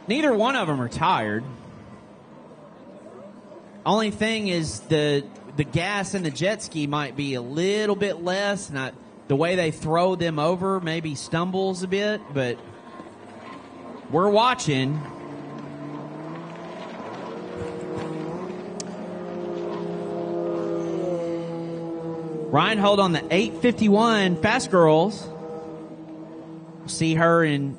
Neither one of them are tired. Only thing is the gas in the jet ski might be a little bit less. Not the way they throw them over maybe stumbles a bit, but we're watching. Reinhold on the 851 Fast Girls. See her in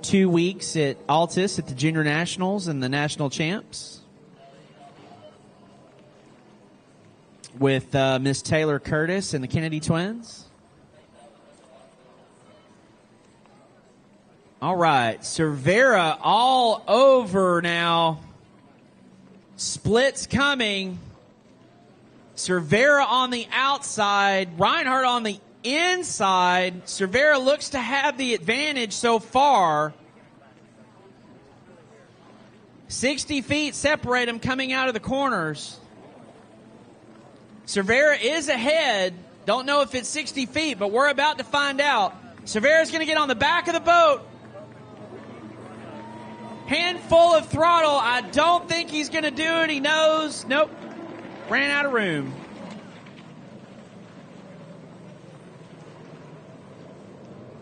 2 weeks at Altus at the Junior Nationals and the National Champs with Miss Taylor Curtis and the Kennedy Twins. All right, Cervera all over now. Splits coming. Cervera on the outside, Reinhardt on the inside. Cervera looks to have the advantage so far. 60 feet separate them coming out of the corners. Cervera is ahead. Don't know if it's 60 feet, but we're about to find out. Cervera's going to get on the back of the boat. Handful of throttle. I don't think he's going to do it. He knows. Nope. Ran out of room.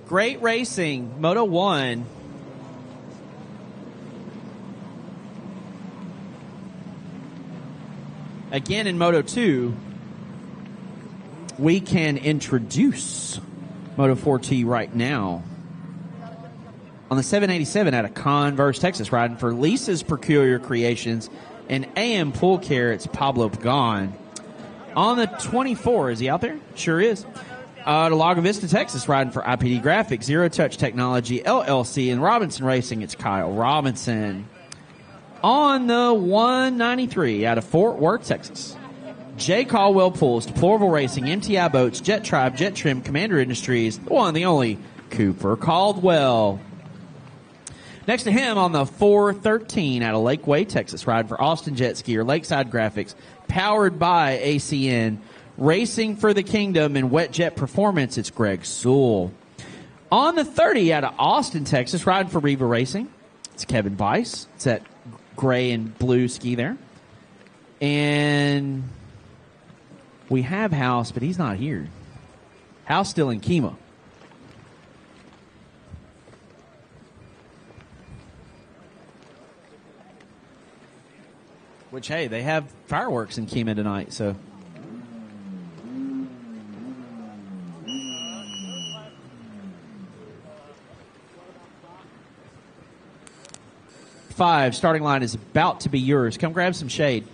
Great racing. Moto 1. Again in Moto 2, we can introduce Moto 4T right now. On the 787 out of Converse, Texas, riding for Lisa's Peculiar Creations and AM Pool Care, it's Pablo Pagan. On the 24, is he out there? Sure is. To Lago Vista, Texas, riding for IPD Graphics, Zero Touch Technology, LLC, and Robinson Racing, it's Kyle Robinson. On the 193 out of Fort Worth, Texas, J. Caldwell Pools, Deplorable Racing, MTI Boats, Jet Tribe, Jet Trim, Commander Industries, the one, the only, Cooper Caldwell. Next to him on the 413 out of Lakeway, Texas, riding for Austin Jet Skier, Lakeside Graphics, powered by ACN, Racing for the Kingdom, and Wet Jet Performance, it's Greg Sewell. On the 30 out of Austin, Texas, riding for Riva Racing, it's Kevin Weiss. It's that gray and blue ski there. And we have House, but he's not here. House still in Kima. Which, hey, they have fireworks in Kima tonight, so. Five, starting line is about to be yours. Come grab some shade.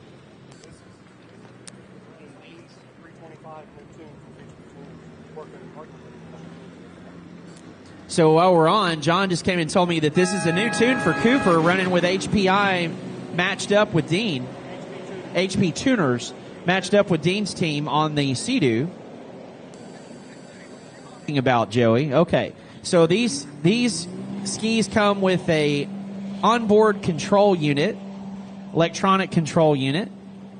So while we're on, John just came and told me that this is a new tune for Cooper, running with HPI matched up with Dean. HP Tuners matched up with Dean's team on the Sea-Doo. About Joey. Okay. So these skis come with a onboard control unit, electronic control unit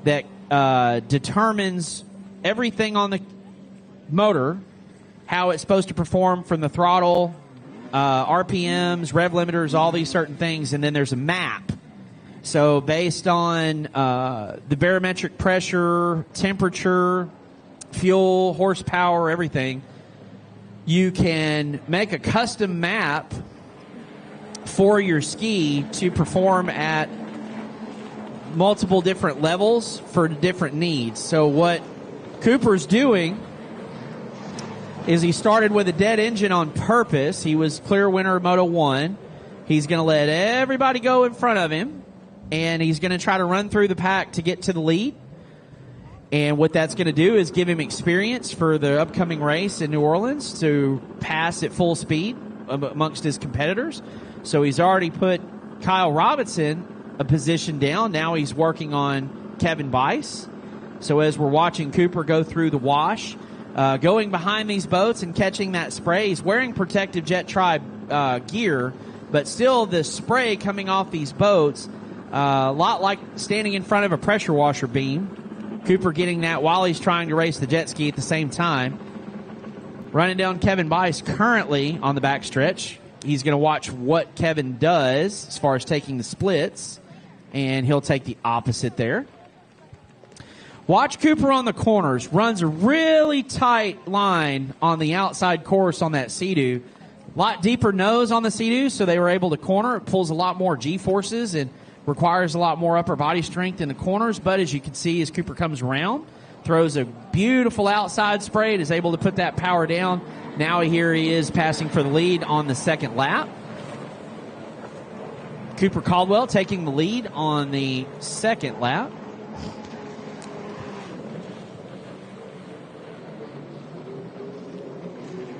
that determines everything on the motor, how it's supposed to perform from the throttle, RPMs, rev limiters, all these certain things, and then there's a map. So based on the barometric pressure, temperature, fuel, horsepower, everything, you can make a custom map for your ski to perform at multiple different levels for different needs. So what Cooper's doing is he started with a dead engine on purpose. He was clear winner of Moto 1. He's going to let everybody go in front of him, and he's going to try to run through the pack to get to the lead. And what that's going to do is give him experience for the upcoming race in New Orleans to pass at full speed amongst his competitors. So he's already put Kyle Robinson a position down. Now he's working on Kevin Bice. So as we're watching Cooper go through the wash, going behind these boats and catching that spray, he's wearing protective Jet Tribe gear, but still the spray coming off these boats, a lot like standing in front of a pressure washer beam. Cooper getting that while he's trying to race the jet ski at the same time. Running down Kevin Bice currently on the backstretch. he's going to watch what Kevin does as far as taking the splits, and he'll take the opposite there. Watch Cooper on the corners. Runs a really tight line on the outside course on that Sea-Doo. A lot deeper nose on the Sea-Doo, so they were able to corner. It pulls a lot more G-forces and requires a lot more upper body strength in the corners. But as you can see, as Cooper comes around, throws a beautiful outside spray and is able to put that power down. Now here he is passing for the lead on the second lap. Cooper Caldwell taking the lead on the second lap.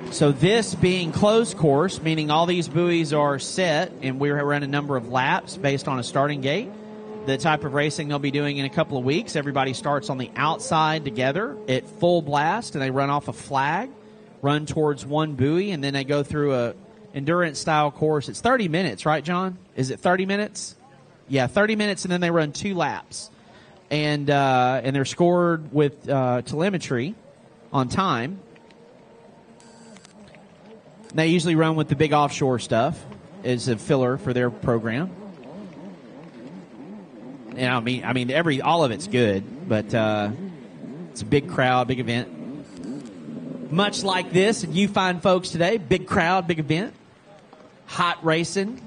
So this being closed course, meaning all these buoys are set, and we run a number of laps based on a starting gate. The type of racing they'll be doing in a couple of weeks, everybody starts on the outside together at full blast, and they run off a flag, run towards one buoy, and then they go through a endurance-style course. It's 30 minutes, right, John? Is it 30 minutes? Yeah, 30 minutes, and then they run 2 laps. And they're scored with telemetry on time. They usually run with the big offshore stuff as a filler for their program. And I mean, all of it's good, but it's a big crowd, big event. Much like this, and you find folks today, big crowd, big event, hot racing.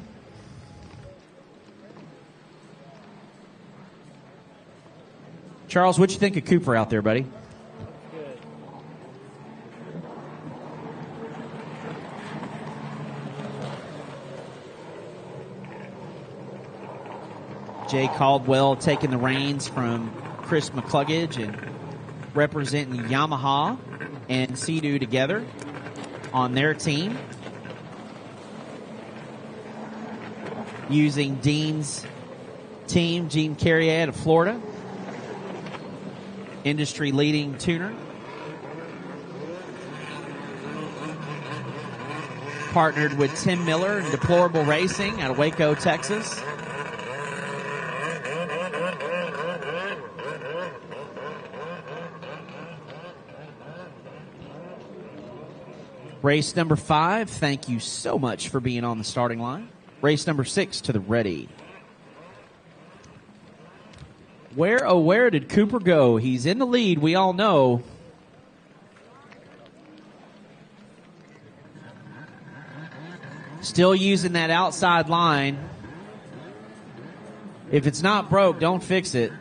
Charles, what you think of Cooper out there, buddy? Jay Caldwell taking the reins from Chris McCluggage and representing Yamaha and Sea-Doo together on their team. Using Dean's team, Gene Carrier of Florida. Industry-leading tuner. Partnered with Tim Miller and Deplorable Racing out of Waco, Texas. Race number 5, thank you so much for being on the starting line. Race number 6 to the ready. Where did Cooper go? He's in the lead, we all know. Still using that outside line. If it's not broke, don't fix it.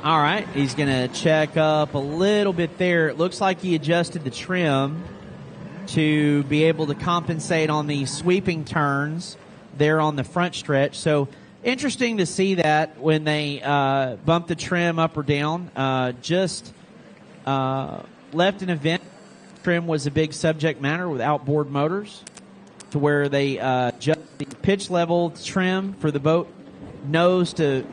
All right, he's going to check up a little bit there. It looks like he adjusted the trim to be able to compensate on the sweeping turns there on the front stretch. So interesting to see that when they bump the trim up or down. Just left an event. Trim was a big subject matter with outboard motors to where they adjust the pitch level trim for the boat nose to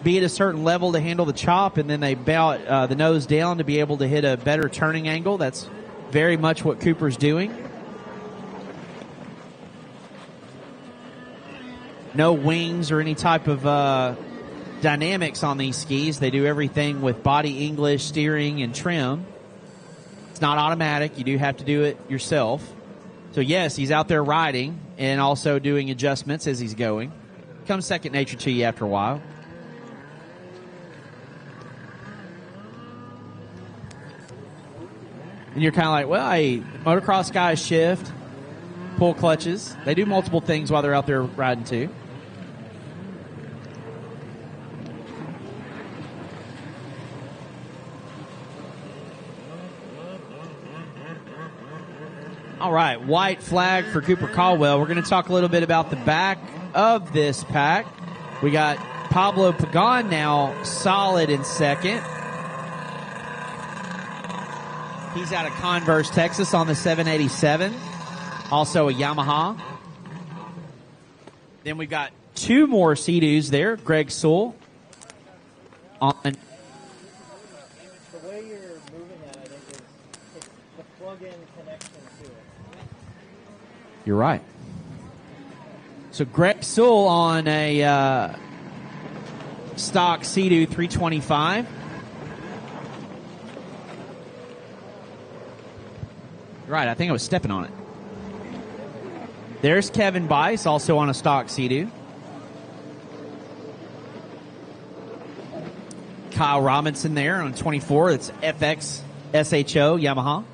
be at a certain level to handle the chop, and then they bow the nose down to be able to hit a better turning angle. That's very much what Cooper's doing. No wings or any type of dynamics on these skis. They do everything with body English, steering, and trim. It's not automatic. You do have to do it yourself. So, yes, he's out there riding and also doing adjustments as he's going. Comes second nature to you after a while. And you're kind of like, well, hey, motocross guys shift, pull clutches. They do multiple things while they're out there riding too. All right, white flag for Cooper Caldwell. We're going to talk a little bit about the back of this pack. We got Pablo Pagan now solid in second. He's out of Converse, Texas on the 787. Also a Yamaha. Then we've got 2 more Sea-Doos there. Greg Sewell on. The way you're moving that, I think, is the plug-in connection to it. You're right. So Greg Sewell on a stock Sea-Doo 325. right. I think I was stepping on it. There's Kevin Bice, also on a stock Sea-Doo. Kyle Robinson there on 24. It's FX SHO Yamaha.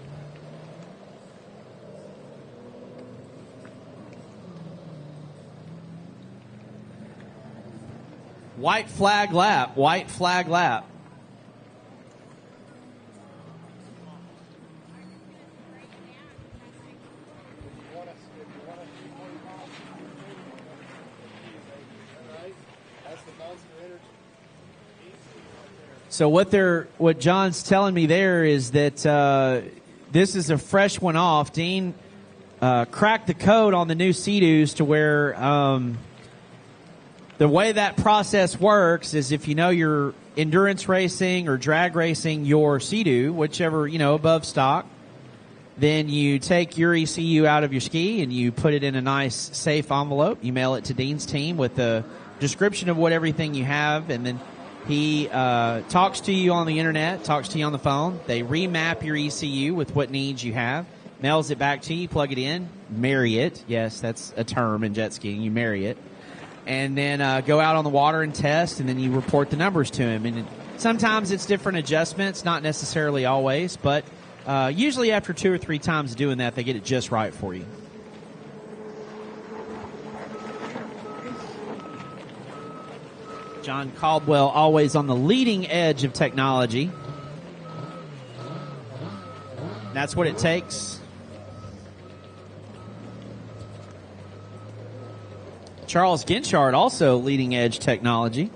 White flag lap. White flag lap. So what John's telling me there is that this is a fresh one off. Dean cracked the code on the new Sea-Doos to where the way that process works is if you know you're endurance racing or drag racing your Sea-Doo, whichever, above stock, then you take your ECU out of your ski and you put it in a nice safe envelope. You mail it to Dean's team with a description of what everything you have, and then he talks to you on the internet, talks to you on the phone. They remap your ECU with what needs you have, mails it back to you, plug it in, marry it. Yes, that's a term in jet skiing. You marry it. And then go out on the water and test, and then you report the numbers to him. And sometimes it's different adjustments, not necessarily always, but usually after 2 or 3 times doing that, they get it just right for you. John Caldwell always on the leading edge of technology. That's what it takes. Charles Ginchard also leading edge technology.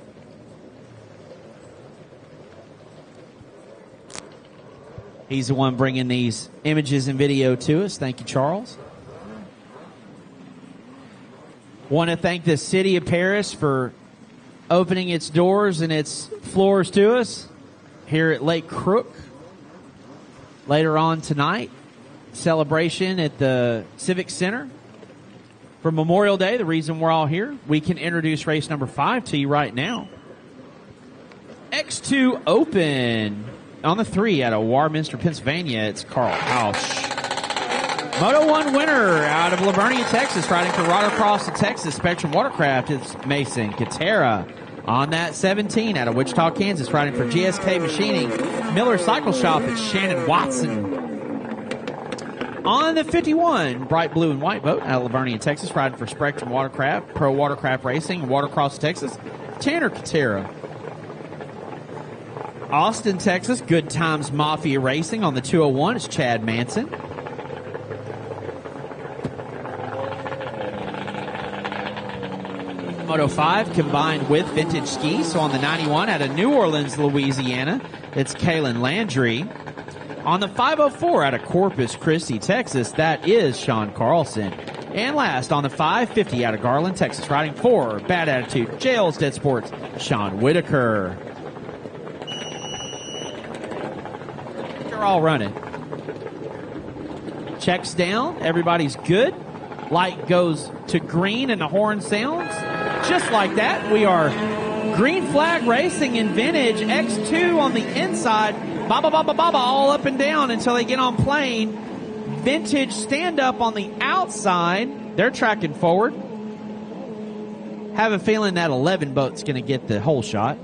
He's the one bringing these images and video to us. Thank you, Charles. Want to thank the city of Paris for opening its doors and its floors to us here at Lake Crook. Later on tonight, celebration at the Civic Center for Memorial Day, the reason we're all here. We can introduce race number 5 to you right now. X2 Open on the 3 out of Warminster, Pennsylvania. It's Carl Hausch. Moto 1 winner out of Livonia, Texas, riding for Rotocross of Texas Spectrum Watercraft. It's Mason Katera. On that 17 out of Wichita, Kansas, riding for GSK Machining. Miller Cycle Shop, it's Shannon Watson. On the 51, bright blue and white boat out of Livonia, Texas, riding for Spectrum Watercraft, Pro Watercraft Racing, and Watercross Texas, Tanner Katera. Austin, Texas, Good Times Mafia Racing. On the 201, it's Chad Manson. Moto 5 combined with vintage skis. So on the 91 out of New Orleans, Louisiana, it's Kaylin Landry. On the 504 out of Corpus Christi, Texas, that is Sean Carlson. And last on the 550 out of Garland, Texas, riding for Bad Attitude, Jails Dead Sports, Sean Whitaker. They're all running. Checks down, everybody's good. Light goes to green and the horn sounds. Just like that, we are green flag racing in vintage. X2 on the inside. Baba, baba, baba, all up and down until they get on plane. Vintage stand-up on the outside. They're tracking forward. Have a feeling that 11 boat's going to get the whole shot.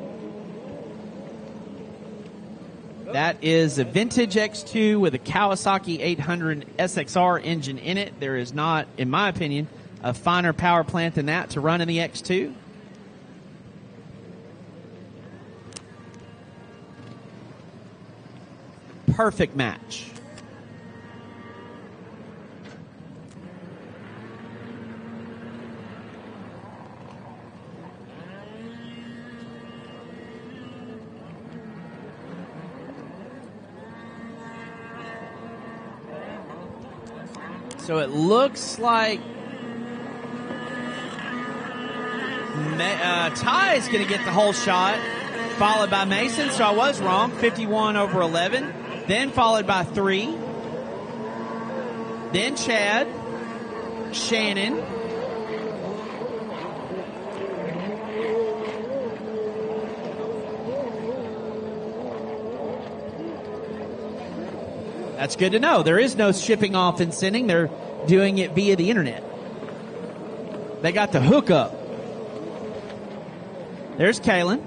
That is a vintage X2 with a Kawasaki 800 SXR engine in it. There is not, in my opinion, a finer power plant than that to run in the X2. Perfect match. So it looks like Ty is going to get the whole shot, followed by Mason. So I was wrong, 51 over 11. Then followed by 3. Then Chad, Shannon, That's good to know. There is no shipping off and sending. They're doing it via the internet. They got the hookup. There's Kalen.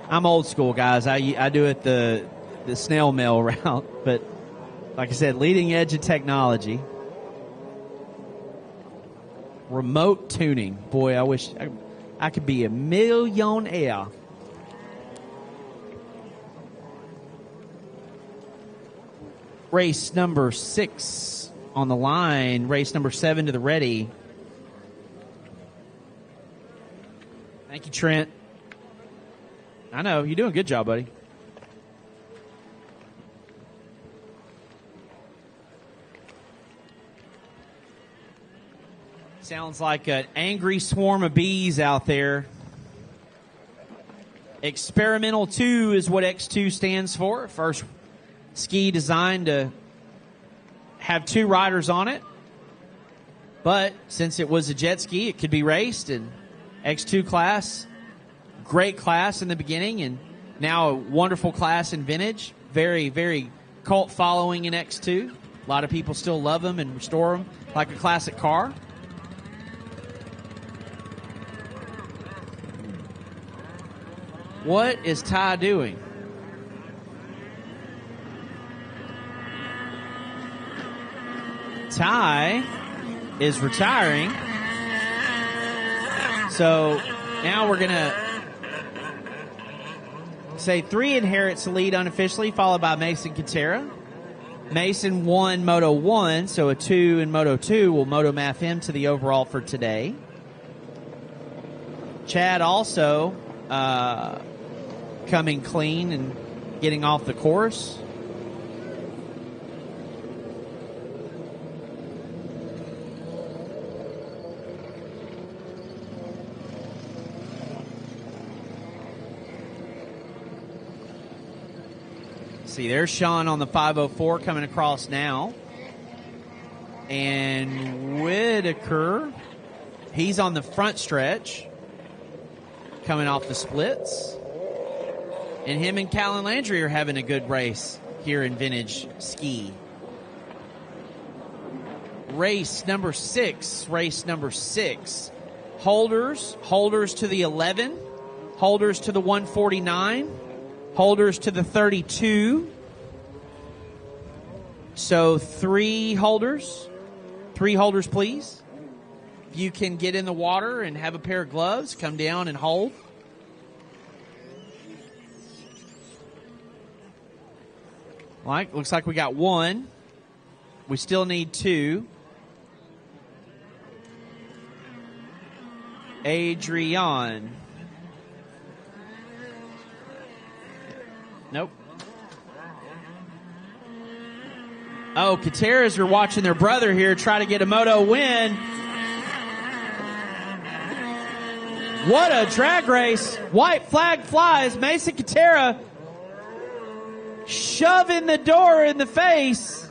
I'm old school, guys. I do it the snail mail route, but like I said, leading edge of technology. Remote tuning. Boy, I wish I could be a millionaire. Race number 6 on the line. Race number 7 to the ready. Thank you, Trent. I know. You're doing a good job, buddy. Sounds like an angry swarm of bees out there. Experimental 2 is what X2 stands for. First ski designed to have 2 riders on it. But since it was a jet ski, it could be raced. And X2 class, great class in the beginning, and now a wonderful class in vintage. Very, very cult following in X2. A lot of people still love them and restore them like a classic car. What is Ty doing? Ty is retiring. So now we're going to say 3 inherits the lead unofficially, followed by Mason Katera. Mason won Moto 1, so a 2 in Moto 2 will Moto math him to the overall for today. Chad also coming clean and getting off the course. See, there's Sean on the 504 coming across now. And Whitaker, he's on the front stretch coming off the splits. And him and Callan Landry are having a good race here in vintage ski. Race number 6. Holders to the 11, holders to the 149, holders to the 32. So 3 holders. 3 holders, please. If you can get in the water and have a pair of gloves, come down and hold. Looks like we got 1. We still need 2. Adrian. Nope. Oh, Kateras are watching their brother here try to get a moto win. What a drag race. White flag flies. Mason Katera shoving the door in the face.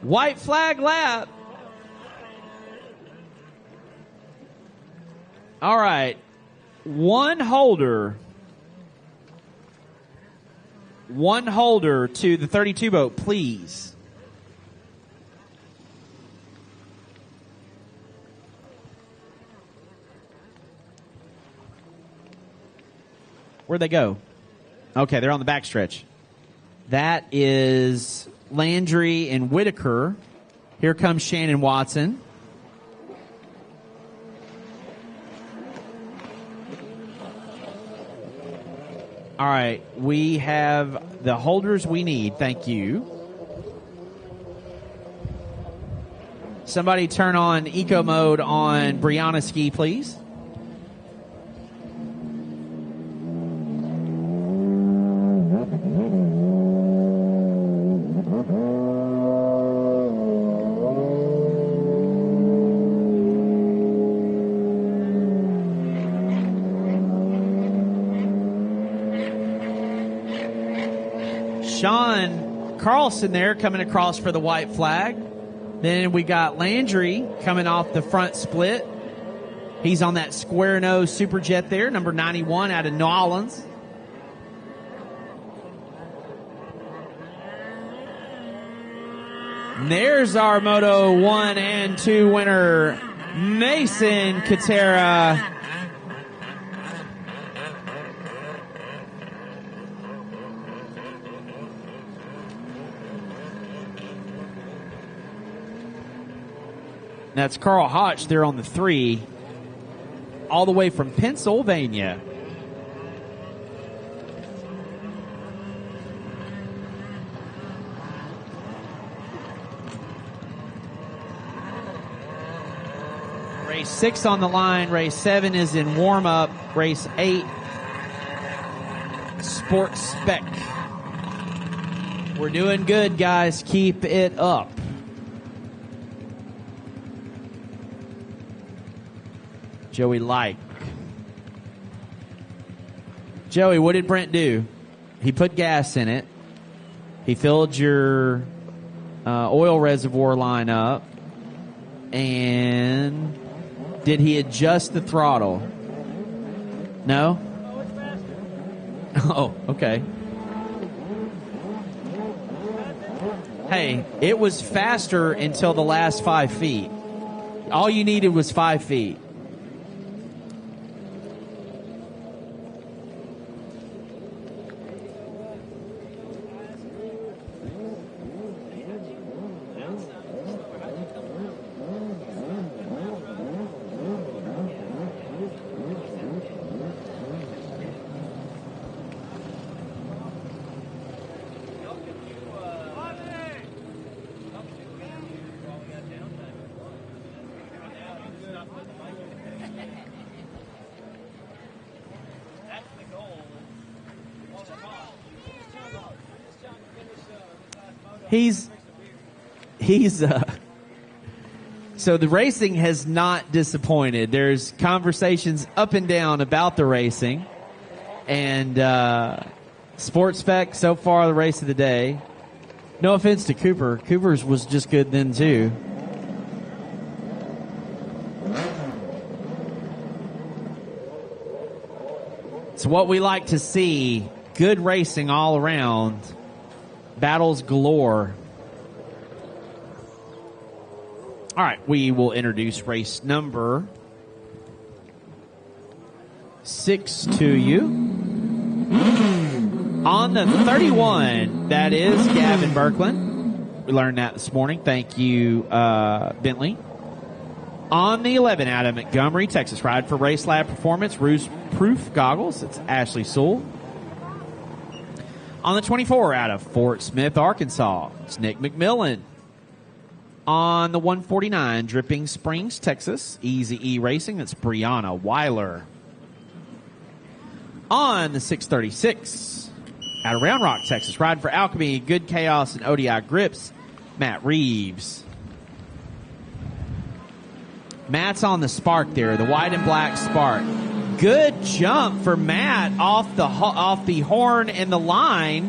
White flag lap. All right. 1 holder. 1 holder to the 32 boat, please. Where'd they go? Okay, they're on the backstretch. That is Landry and Whitaker. Here comes Shannon Watson. All right, we have the holders we need. Thank you. Somebody turn on eco mode on Brianna Ski, please. Sean Carlson there coming across for the white flag. Then we got Landry coming off the front split. He's on that square nose Superjet there, number 91 out of New Orleans. And there's our Moto 1 and 2 winner, Mason Katera. That's Carl Hotch there on the 3, all the way from Pennsylvania. Race 6 on the line. Race 7 is in warm-up. Race 8, Sports Spec. We're doing good, guys. Keep it up. Joey Light. Joey, what did Brent do? He put gas in it. He filled your oil reservoir line up. And did he adjust the throttle? No? Oh, it's faster. Oh, okay. Hey, it was faster until the last 5 feet. All you needed was 5 feet. So the racing has not disappointed. There's conversations up and down about the racing, and Sports Spec so far the race of the day. No offense to Cooper. Cooper's was just good then too. It's what we like to see. Good racing all around. Battles galore. All right, we will introduce race number 6 to you. On the 31, that is Gavin Birkland. We learned that this morning. Thank you, Bentley. On the 11, out of Montgomery, Texas, ride for Race Lab Performance, Ruse Proof Goggles. It's Ashley Sewell. On the 24, out of Fort Smith, Arkansas, it's Nick McMillan. On the 149, Dripping Springs, Texas, Easy E Racing, that's Brianna Weiler. On the 636, out of Round Rock, Texas, riding for Alchemy, Good Chaos, and ODI Grips, Matt Reeves. Matt's on the Spark there, the white and black Spark. Good jump for Matt off the horn and the line.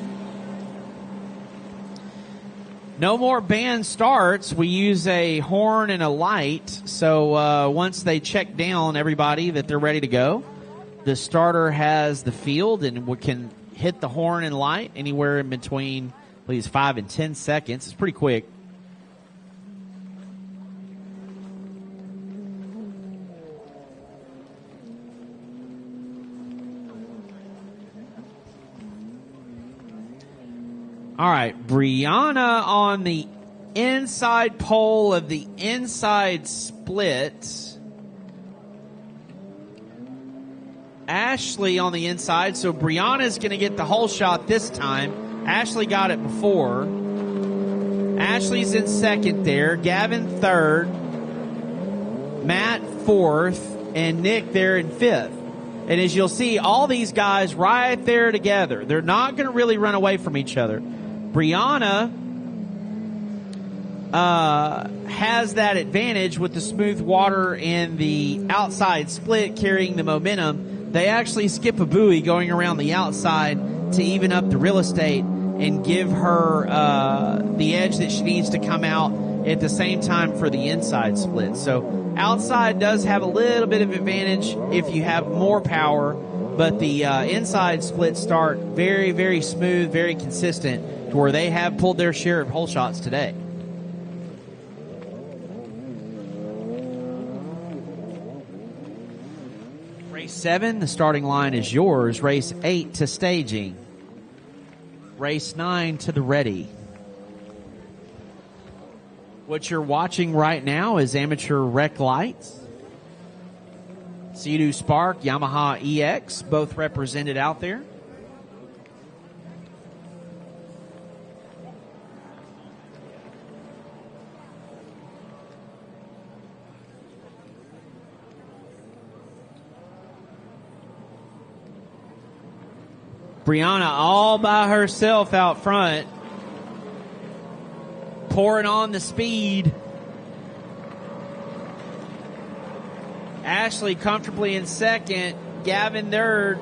No more band starts. We use a horn and a light. So once they check down everybody that they're ready to go, the starter has the field and we can hit the horn and light anywhere in between, please, 5 and 10 seconds. It's pretty quick. All right, Brianna on the inside pole of the inside split. Ashley on the inside, so Brianna's going to get the whole shot this time. Ashley got it before. Ashley's in second there. Gavin third. Matt fourth. And Nick there in fifth. And as you'll see, all these guys right there together. They're not going to really run away from each other. Brianna has that advantage with the smooth water and the outside split carrying the momentum. They actually skip a buoy going around the outside to even up the real estate and give her the edge that she needs to come out at the same time for the inside split. So outside does have a little bit of advantage if you have more power, but the inside splits start very, very smooth, very consistent, to where they have pulled their share of hole shots today. 7, the starting line is yours. Race 8 to staging. Race 9 to the ready. What you're watching right now is amateur rec lights. Sea-Doo Spark, Yamaha EX, both represented out there. Brianna all by herself out front, pouring on the speed. Ashley comfortably in second, Gavin third,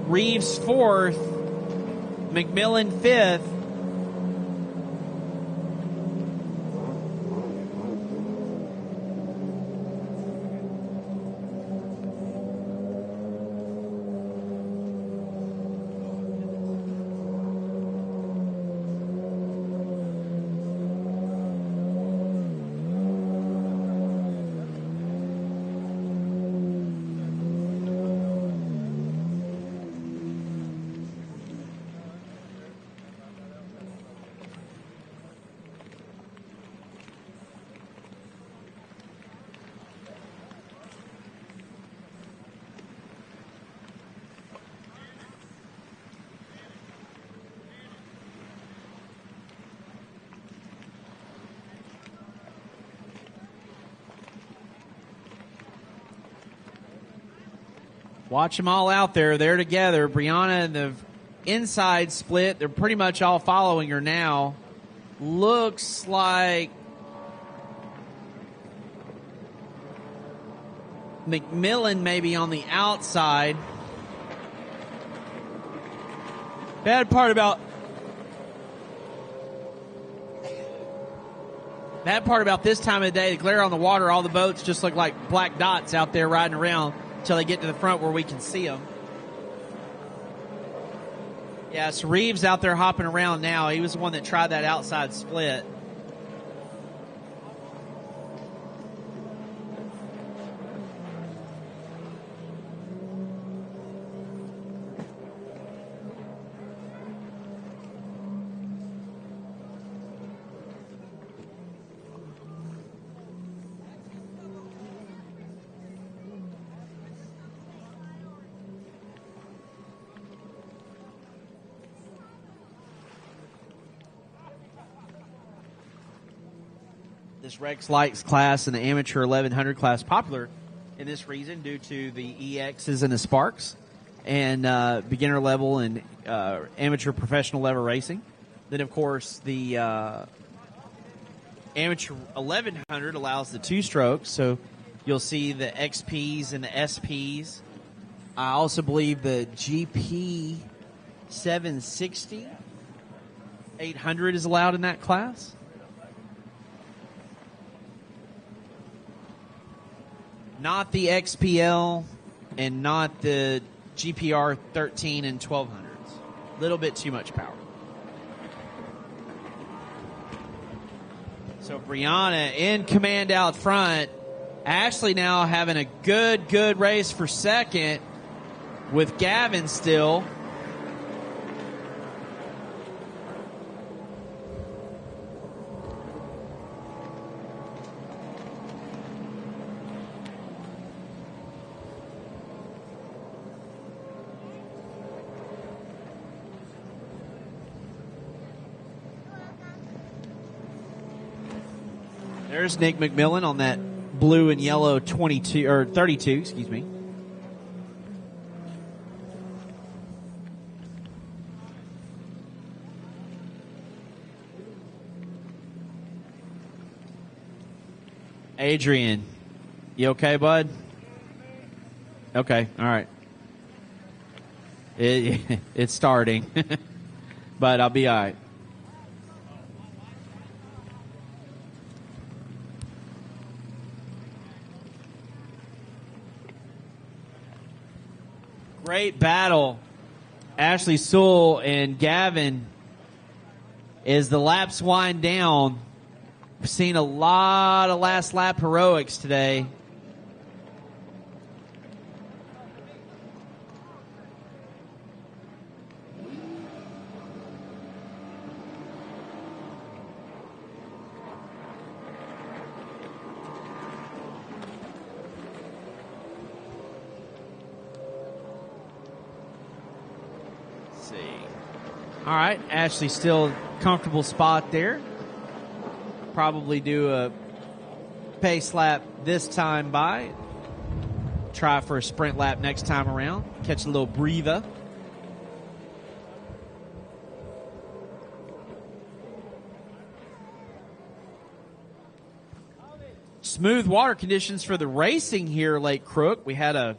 Reeves fourth, McMillan fifth. Watch them all out there. They're together. Brianna and the inside split. They're pretty much all following her now. Looks like McMillan maybe on the outside. Bad part about this time of the day, the glare on the water, all the boats just look like black dots out there riding around until they get to the front where we can see them. Yeah, so Reeves out there hopping around now. He was the one that tried that outside split. This Rex Lights class and the amateur 1100 class popular in this reason due to the EXs and the Sparks and beginner level and amateur professional level racing. Then, of course, the amateur 1100 allows the two strokes, so you'll see the XPs and the SPs. I also believe the GP 760 800 is allowed in that class. Not the XPL and not the GPR 13 and 1200s. A little bit too much power. So Brianna in command out front. Ashley now having a good race for second with Gavin still. There's Nick McMillan on that blue and yellow 22 or 32, excuse me. Adrian, you okay, bud? Okay, all right. It's starting, but I'll be all right. Great battle. Ashley Sewell and Gavin as the laps wind down. We've seen a lot of last lap heroics today. All right, Ashley still comfortable spot there. Probably do a pace lap this time by. Try for a sprint lap next time around. Catch a little breather. Smooth water conditions for the racing here, Lake Crook. We had a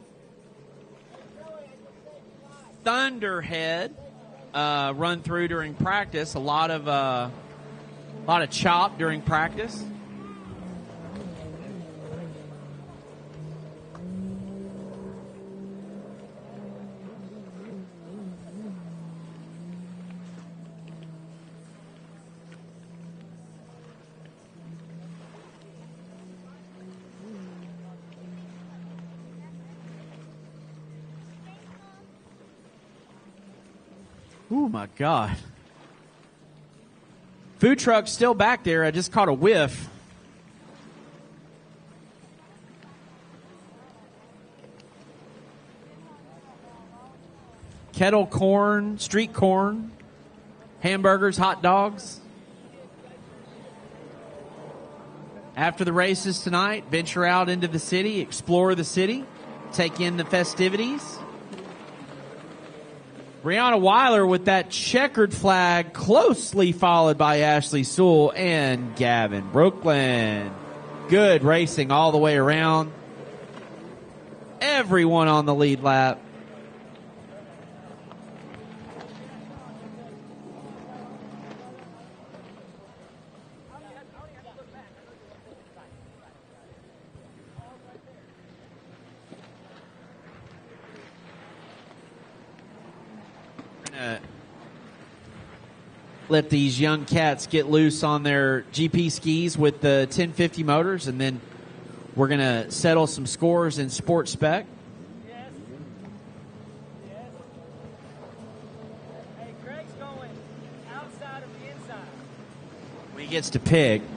thunderhead run through during practice. A lot of chop during practice. Oh, my God. Food truck still back there. I just caught a whiff. Kettle corn, street corn, hamburgers, hot dogs. After the races tonight, venture out into the city, explore the city, take in the festivities. Brianna Weiler with that checkered flag, closely followed by Ashley Sewell and Gavin Brooklyn. Good racing all the way around. Everyone on the lead lap. Let these young cats get loose on their GP skis with the 1050 motors, and then we're going to settle some scores in Sport Spec. Yes. Yes. Hey, Greg's going outside of the inside. When he gets to pick. He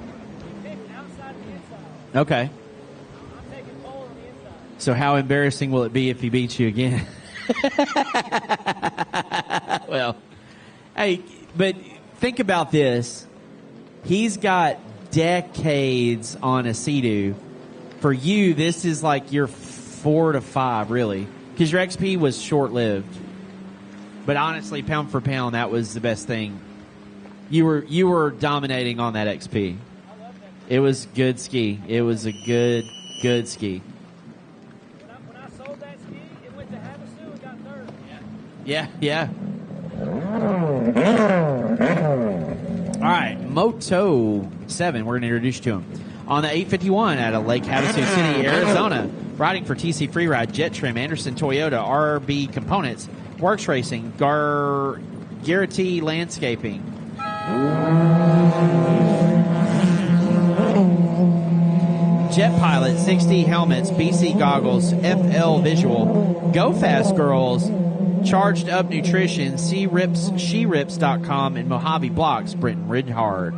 picked outside of the inside. Okay. I'm taking pole on the inside. So how embarrassing will it be if he beats you again? Well, hey, but think about this. He's got decades on a Sea-Doo. For you, this is like your 4 to 5, really, because your XP was short-lived. But honestly, pound for pound, that was the best thing. You were dominating on that XP. I love that. It was good ski. It was a good ski. When I sold that ski, it went to Havasu and got third. Yeah. All right, Moto 7. We're going to introduce you to him. On the 851 out of Lake Havasu City, Arizona. Riding for TC Freeride, Jet Trim, Anderson Toyota, RB Components, Works Racing, Garrity Landscaping. Jet Pilot, 60 helmets, BC goggles, FL Visual, Go Fast Girls, Charged Up Nutrition, SheRips.com, and Mojave Blocks, Brenton Reinhard.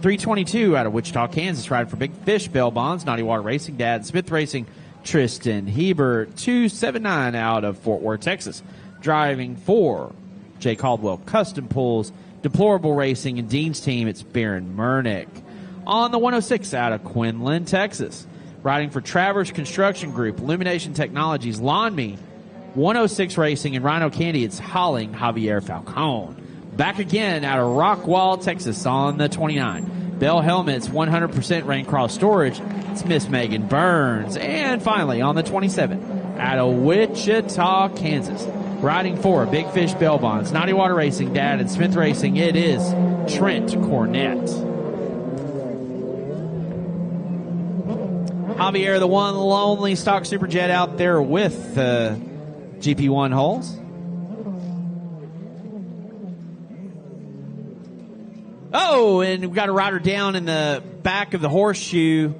322 out of Wichita, Kansas, riding for Big Fish, Bell Bonds, Naughty Water Racing, Dad Smith Racing, Tristan Hebert. 279 out of Fort Worth, Texas, driving for Jay Caldwell Custom Pools, Deplorable Racing, and Dean's team, it's Baron Murnick. On the 106 out of Quinlan, Texas, riding for Travers Construction Group, Illumination Technologies, Lawn Me, 106 Racing, and Rhino Candy, it's Holling Javier Falcone. Back again out of Rockwall, Texas on the 29. Bell Helmets, 100% Rain Cross Storage, it's Miss Megan Burns. And finally on the 27 out of Wichita, Kansas, riding for Big Fish Bell Bonds, Naughty Water Racing, Dad and Smith Racing, it is Trent Cornett. Javier, the one lonely stock Superjet out there with GP1 holes. Oh, and we got a rider down in the back of the horseshoe.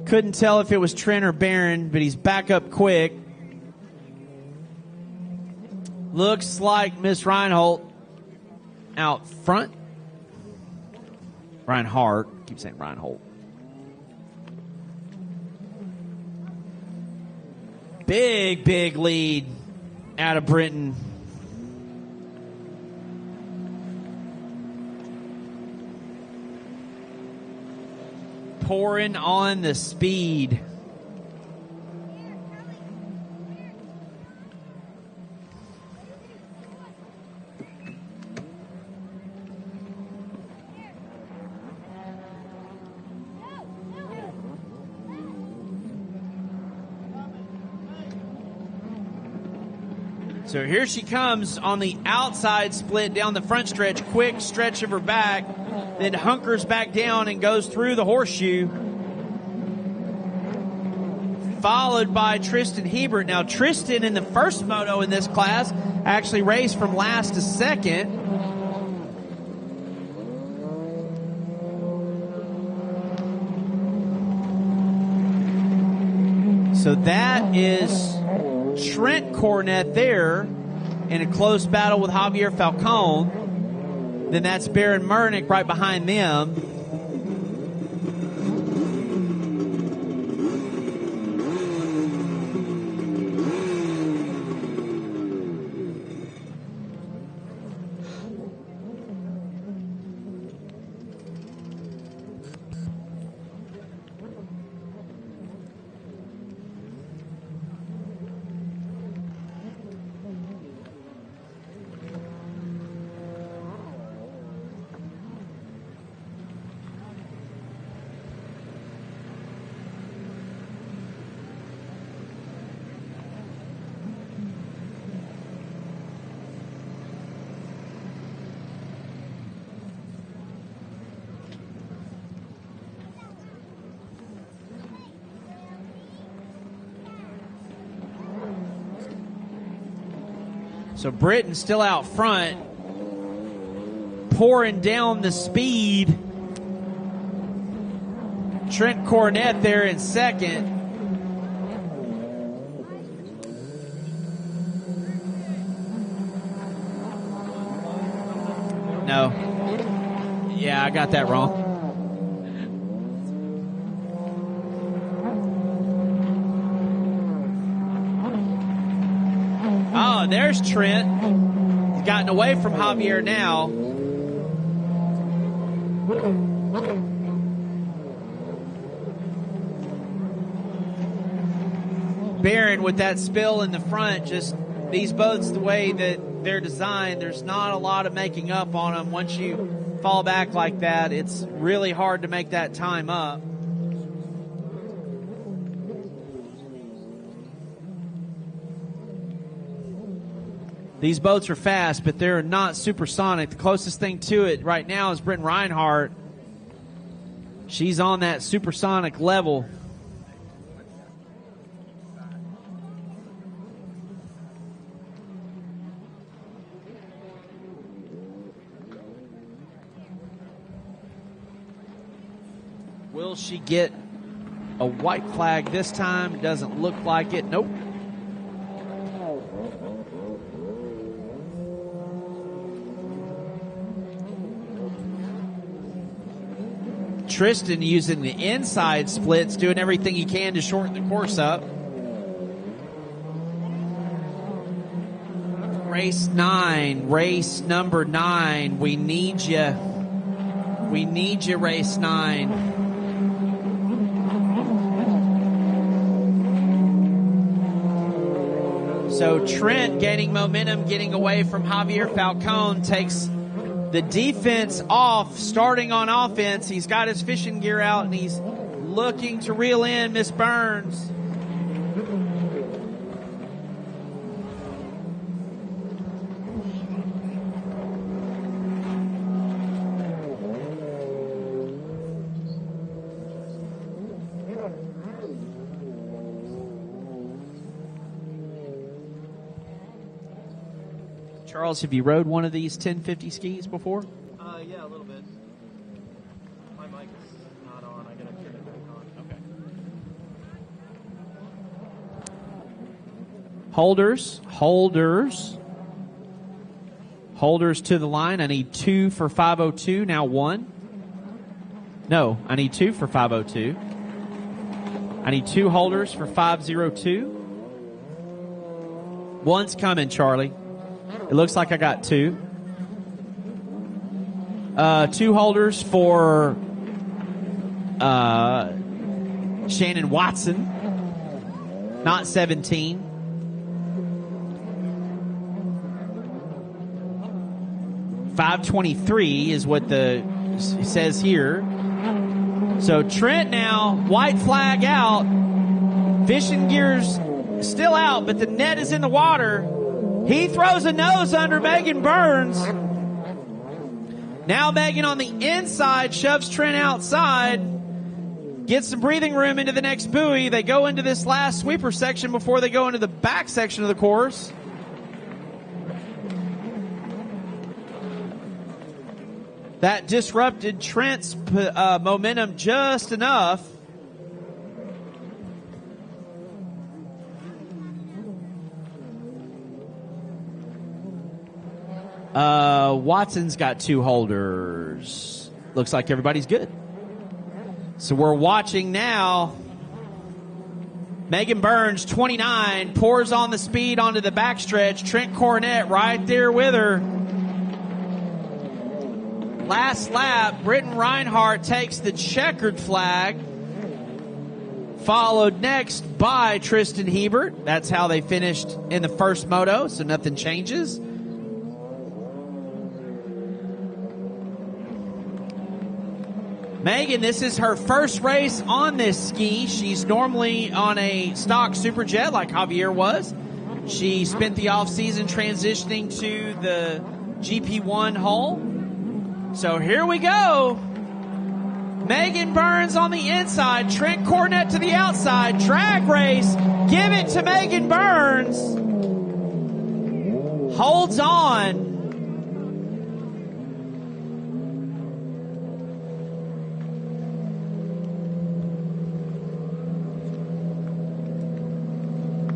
Couldn't tell if it was Trent or Barron, but he's back up quick. Looks like Miss Reinhold out front. Reinhardt. Keep saying Reinhold. Big lead out of Britain. pouring on the speed. So here she comes on the outside split down the front stretch, quick stretch of her back, then hunkers back down and goes through the horseshoe. Followed by Tristan Hebert. Now Tristan in the first moto in this class actually raced from last to second. So that is Trent Cornett there in a close battle with Javier Falcon. Then that's Baron Murnick right behind them. So Britton still out front, pouring down the speed. Trent Cornett there in second. No. Yeah, I got that wrong. Oh, there's Trent. He's gotten away from Javier now. Barron with that spill in the front. Just these boats, the way that they're designed, there's not a lot of making up on them. Once you fall back like that, it's really hard to make that time up. These boats are fast, but they're not supersonic. The closest thing to it right now is Britton Reinhardt. She's on that supersonic level. Will she get a white flag this time? It doesn't look like it. Nope. Tristan using the inside splits, doing everything he can to shorten the course up. Race 9, race number 9. We need you. We need you, race 9. So Trent gaining momentum, getting away from Javier Falcon, takes the defense off, starting on offense. He's got his fishing gear out, and he's looking to reel in Miss Burns. Charles, have you rode one of these 1050 skis before? Yeah, a little bit. My mic is not on. I gotta turn it back on. Okay. Holders to the line. I need 2 for 502. Now 1. No, I need 2 for 502. I need 2 holders for 502. One's coming, Charlie. It looks like I got 2. 2 holders for Shannon Watson, not 17. .523 is what it says here. So Trent now, white flag out. Fishing gear's still out, but the net is in the water. He throws a nose under Megan Burns. Now Megan on the inside shoves Trent outside. Gets some breathing room into the next buoy. They go into this last sweeper section before they go into the back section of the course. That disrupted Trent's momentum just enough. Watson's got 2 holders. Looks like everybody's good. So we're watching now. Megan Burns, 29, pours on the speed onto the backstretch. Trent Cornett right there with her. Last lap, Britton Reinhardt takes the checkered flag, followed next by Tristan Hebert. That's how they finished in the first moto, so nothing changes. Megan, this is her first race on this ski. She's normally on a stock Superjet like Javier was. She spent the offseason transitioning to the GP1 hull. So here we go. Megan Burns on the inside. Trent Cornett to the outside. Drag race. Give it to Megan Burns. Holds on.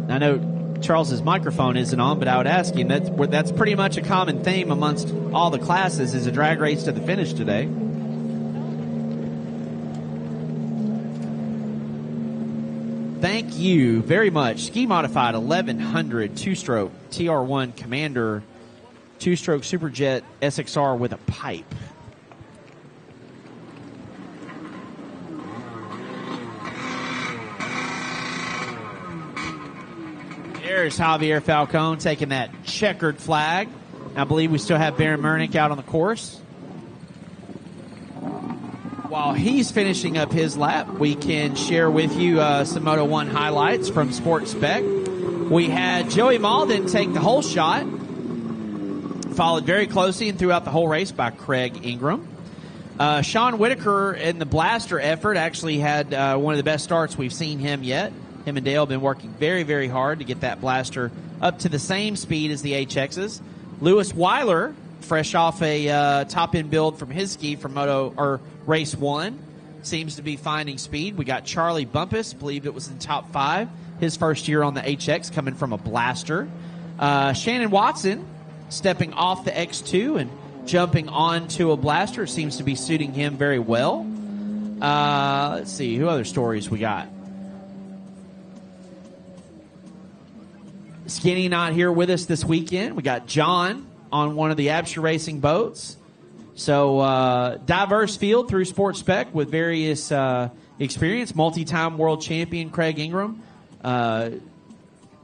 I know Charles's microphone isn't on, but I would ask him, that's pretty much a common theme amongst all the classes, is a drag race to the finish today. Thank you very much. Ski Modified 1100 two-stroke TR1 Commander two-stroke Superjet SXR with a pipe. There's Javier Falcone taking that checkered flag. I believe we still have Baron Murnick out on the course. While he's finishing up his lap, we can share with you some Moto 1 highlights from Sport Spec. We had Joey Malden take the whole shot, followed very closely and throughout the whole race by Craig Ingram. Sean Whitaker in the blaster effort actually had one of the best starts we've seen him yet. Him and Dale have been working very, very hard to get that blaster up to the same speed as the HXs. Lewis Weiler, fresh off a top-end build from his ski from Race 1, seems to be finding speed. We got Charlie Bumpus, believed it was in top 5. His first year on the HX, coming from a blaster. Shannon Watson, stepping off the X2 and jumping onto a blaster, seems to be suiting him very well. Let's see, who other stories we got? Skinny not here with us this weekend. We got John on one of the Absher Racing boats. So diverse field through Sports Spec with various experience. Multi-time world champion Craig Ingram.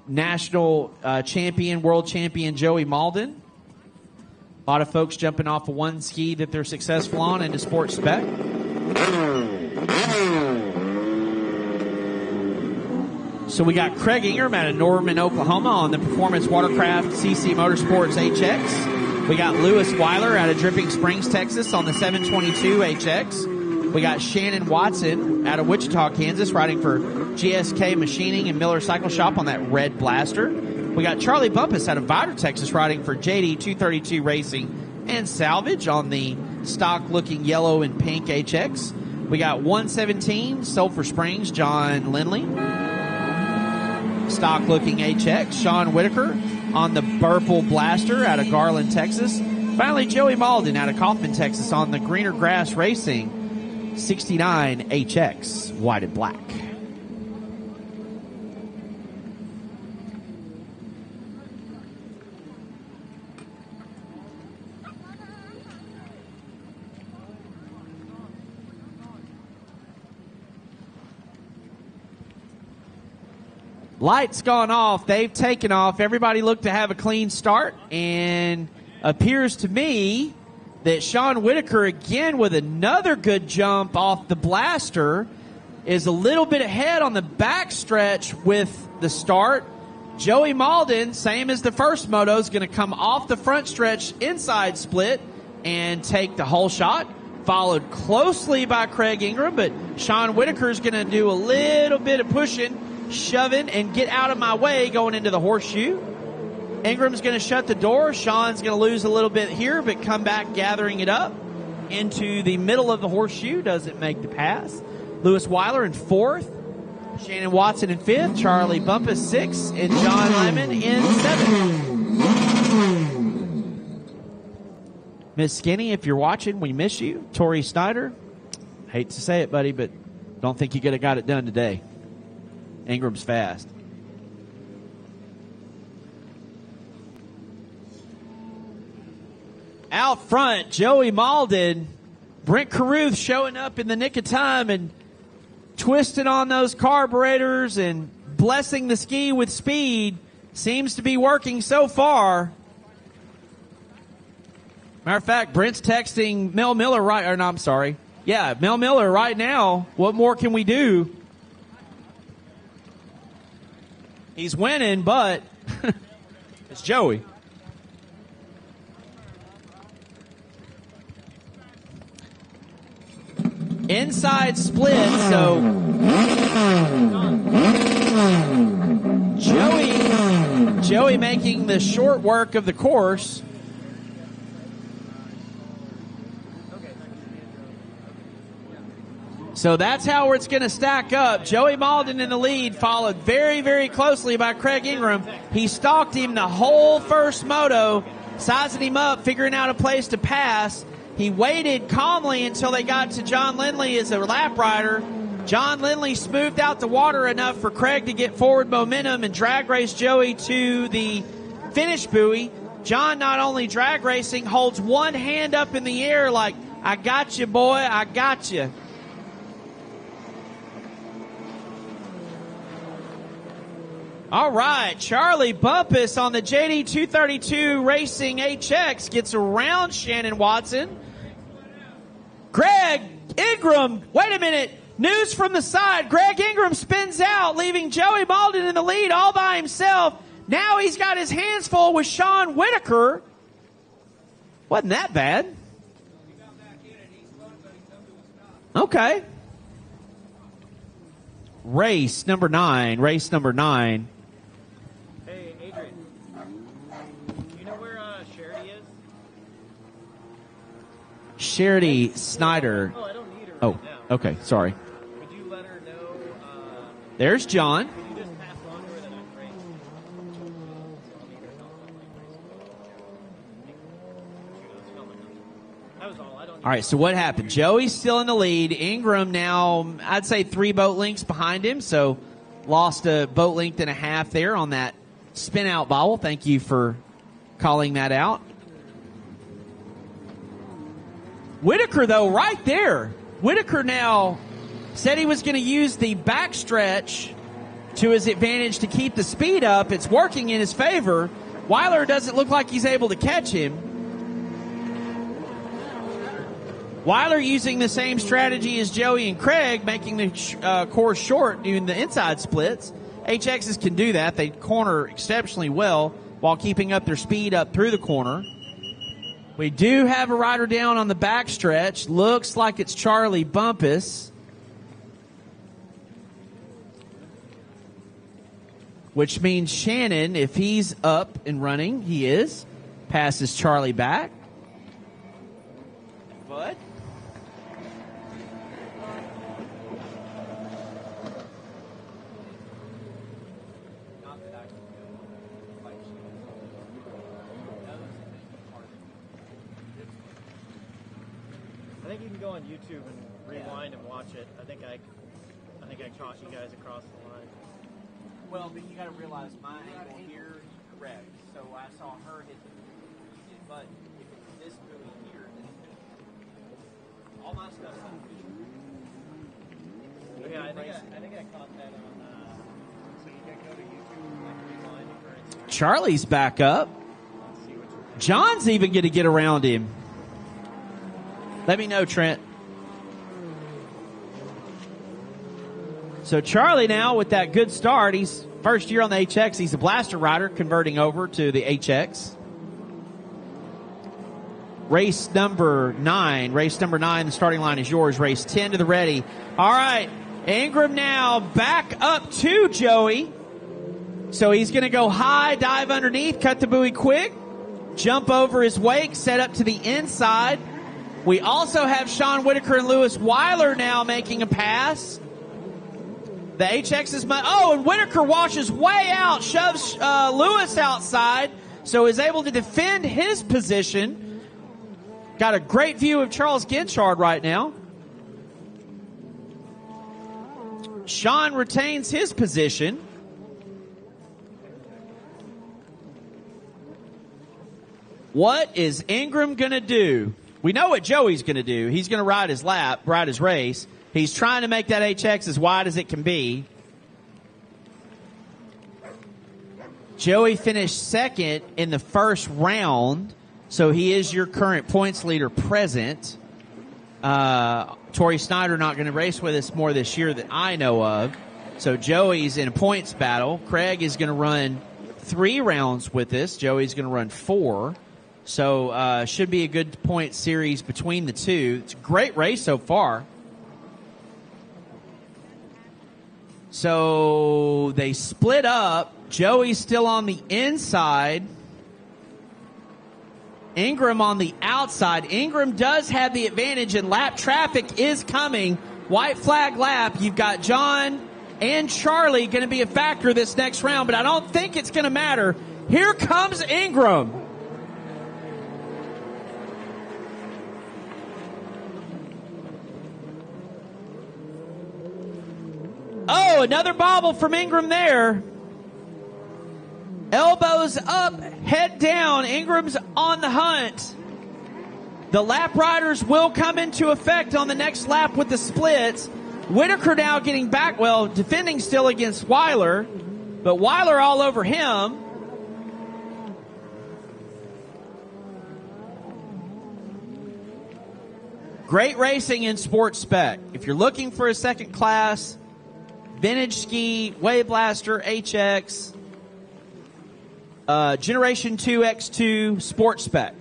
National champion, world champion Joey Malden. A lot of folks jumping off of one ski that they're successful on into Sports Spec. So we got Craig Ingram out of Norman, Oklahoma on the Performance Watercraft CC Motorsports HX. We got Lewis Weiler out of Dripping Springs, Texas on the 722 HX. We got Shannon Watson out of Wichita, Kansas, riding for GSK Machining and Miller Cycle Shop on that red blaster. We got Charlie Bumpus out of Vidor, Texas, riding for JD 232 Racing and Salvage on the stock-looking yellow and pink HX. We got 117 Sulphur Springs, John Lindley. Stock-looking HX. Sean Whitaker on the Burple Blaster out of Garland, Texas. Finally, Joey Malden out of Kaufman, Texas on the Greener Grass Racing 69 HX, white and black. Lights gone off. They've taken off. Everybody looked to have a clean start, and appears to me that Sean Whitaker, again with another good jump off the blaster, is a little bit ahead on the back stretch with the start. Joey Malden, same as the first moto, is going to come off the front stretch inside split and take the whole shot, followed closely by Craig Ingram, but Sean Whitaker is going to do a little bit of pushing, shoving, and get out of my way going into the horseshoe. Ingram's going to shut the door. Sean's going to lose a little bit here, but come back gathering it up into the middle of the horseshoe. Doesn't make the pass. Lewis Weiler in fourth. Shannon Watson in fifth. Charlie Bumpus sixth. And John Lyman in seventh. Miss Skinny, if you're watching, we miss you. Tori Snyder, hate to say it, buddy, but don't think you could have got it done today. Ingram's fast. Out front, Joey Malden. Brent Carruth showing up in the nick of time and twisting on those carburetors and blessing the ski with speed. Seems to be working so far. Matter of fact, Brent's texting Mel Miller Mel Miller right now. What more can we do? He's winning, but it's Joey. Inside split, so Joey making the short work of the course. So that's how it's going to stack up. Joey Malden in the lead, followed very, very closely by Craig Ingram. He stalked him the whole first moto, sizing him up, figuring out a place to pass. He waited calmly until they got to John Lindley as a lap rider. John Lindley smoothed out the water enough for Craig to get forward momentum and drag race Joey to the finish buoy. John, not only drag racing, holds one hand up in the air like, I got you, boy, I got you. All right, Charlie Bumpus on the JD 232 Racing HX gets around Shannon Watson. Greg Ingram, wait a minute, news from the side. Greg Ingram spins out, leaving Joey Malden in the lead all by himself. Now he's got his hands full with Sean Whitaker. Wasn't that bad. Okay. Race number 9. Hey, Adrian. You know where Charity is? Charity Snyder. Oh, I don't need her Oh, right now. okay, sorry. Would you let her know? There's John. Could you just pass on to her that I'm great? That was all. I don't. All right, so what happened? Joey's still in the lead. Ingram now, I'd say 3 boat lengths behind him, so lost a boat length and a half there on that spin out bobble. Thank you for calling that out. Whitaker, though, right there. Whitaker now said he was going to use the backstretch to his advantage to keep the speed up. It's working in his favor. Weiler doesn't look like he's able to catch him. Weiler using the same strategy as Joey and Craig, making the course short, doing the inside splits. HXs can do that. They corner exceptionally well while keeping up their speed up through the corner. We do have a rider down on the backstretch. Looks like it's Charlie Bumpus, which means Shannon, if he's up and running, he is, passes Charlie back. Bud? I think you can go on YouTube and rewind and watch it. I think I caught you guys across the line. Well, but you got to realize my angle here is correct. So I saw her hit the but if it's this buoy here, all my stuff's on Yeah, I think I caught that on. So you Charlie's back up. John's even going to get around him. Let me know, Trent. So Charlie now with that good start, he's first year on the HX. He's a blaster rider converting over to the HX. Race number 9. Race number 9, the starting line is yours. Race 10 to the ready. All right, Ingram now back up to Joey. So he's going to go high, dive underneath, cut the buoy quick, jump over his wake, set up to the inside. We also have Sean Whitaker and Lewis Weiler now making a pass. The HX is and Whitaker washes way out, shoves Lewis outside, so is able to defend his position. Got a great view of Charles Ginchard right now. Sean retains his position. What is Ingram going to do? We know what Joey's going to do. He's going to ride his lap, ride his race. He's trying to make that HX as wide as it can be. Joey finished second in the first round, so he is your current points leader present. Torrey Snyder not going to race with us more this year that I know of. So Joey's in a points battle. Craig is going to run 3 rounds with us. Joey's going to run 4. So should be a good point series between the two. It's a great race so far. So they split up. Joey's still on the inside. Ingram on the outside. Ingram does have the advantage, and lap traffic is coming. White flag lap. You've got John and Charlie going to be a factor this next round, but I don't think it's going to matter. Here comes Ingram. Oh, another bobble from Ingram there. Elbows up, head down. Ingram's on the hunt. The lap riders will come into effect on the next lap with the splits. Whitaker now getting back, defending still against Weiler, but Weiler all over him. Great racing in sports spec. If you're looking for a second class, vintage ski, Wave Blaster, HX, Generation 2 X2 Sports Spec.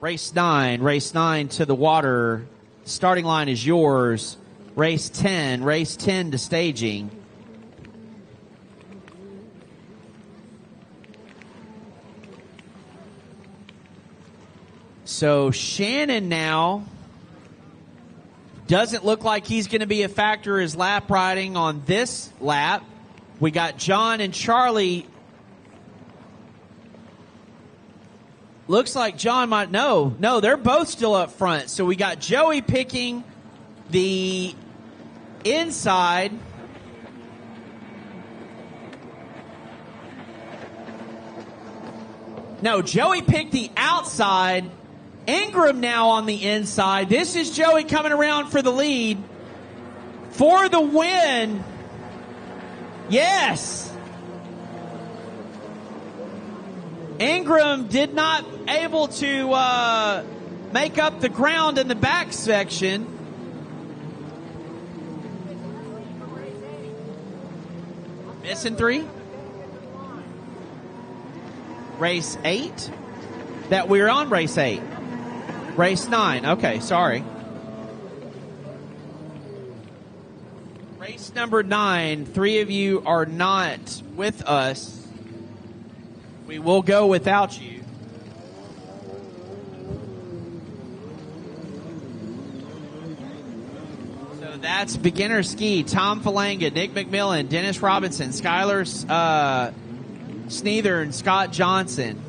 Race 9 to the water. Starting line is yours. Race 10 to staging. So Shannon now doesn't look like he's going to be a factor as lap riding on this lap. We got John and Charlie. Looks like John might, no, they're both still up front. So we got Joey picking the inside. No, Joey picked the outside. Ingram now on the inside. This is Joey coming around for the lead. For the win. Yes. Ingram did not able to make up the ground in the back section. Missing 3. Race 8. That we're on race 8. Race 9. Okay, sorry. Race number 9. 3 of you are not with us. We will go without you. So that's beginner ski. Tom Falanga, Nick McMillan, Dennis Robinson, Skylar Sneather, and Scott Johnson.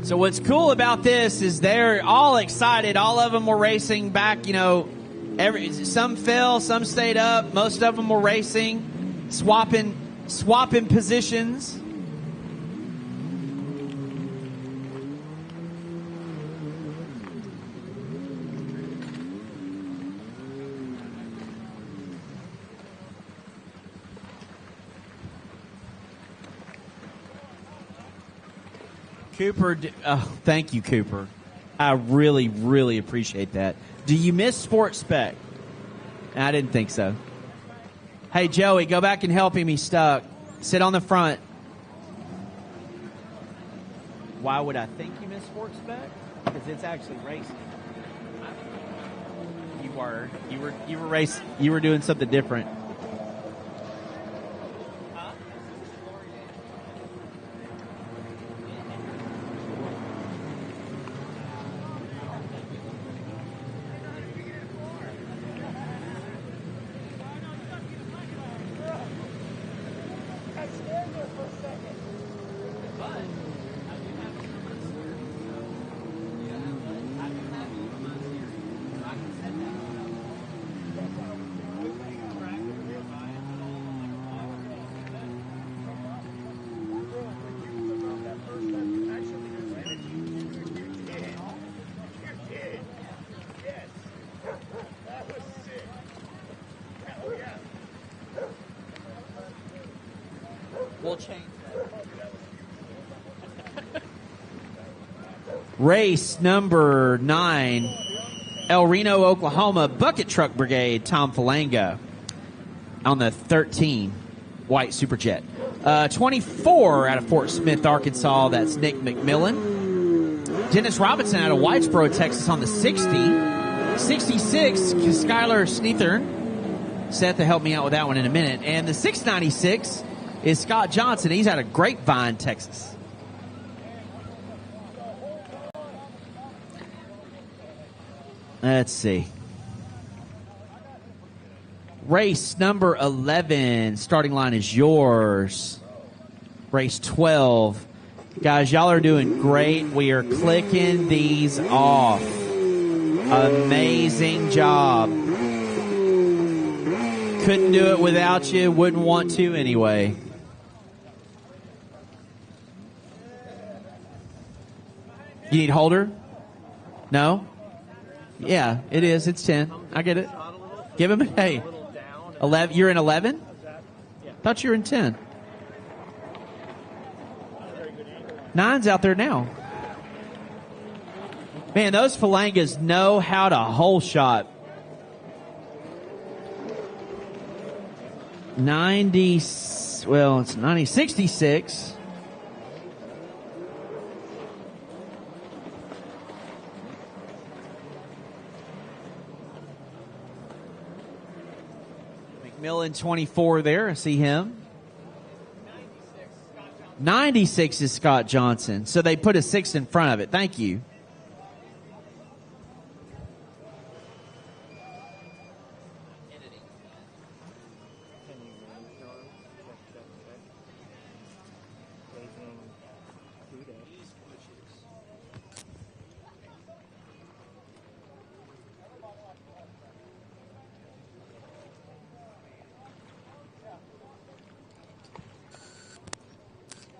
So what's cool about this is they're all excited. All of them were racing back, some fell, some stayed up. Most of them were racing, swapping positions. Cooper, thank you, Cooper. I really, really appreciate that. Do you miss Sports Spec? I didn't think so. Hey, Joey, go back and help him. He's stuck. Sit on the front. Why would I think you miss Sports Spec? Because it's actually racing. You were racing. You were doing something different. We'll change that. Race number 9, El Reno, Oklahoma, Bucket Truck Brigade, Tom Falanga on the 13 white Superjet. 24 out of Fort Smith, Arkansas, that's Nick McMillan. Dennis Robinson out of Whitesboro, Texas on the 60. 66, Skylar Sneathern. Seth to help me out with that one in a minute. And the 696 is Scott Johnson. He's out of Grapevine, Texas. Let's see. Race number 11. Starting line is yours. Race 12. Guys, y'all are doing great. We are clicking these off. Amazing job. Couldn't do it without you. Wouldn't want to anyway. You need holder? No? Yeah, it is. It's 10. I get it. Give him a, hey. 11. You're in 11? Thought you were in 10. 9's out there now. Man, those Falangas know how to hole shot. 90, well, it's 90, 66. McMillan 24 there. I see him. 96 is Scott Johnson. So they put a 6 in front of it. Thank you.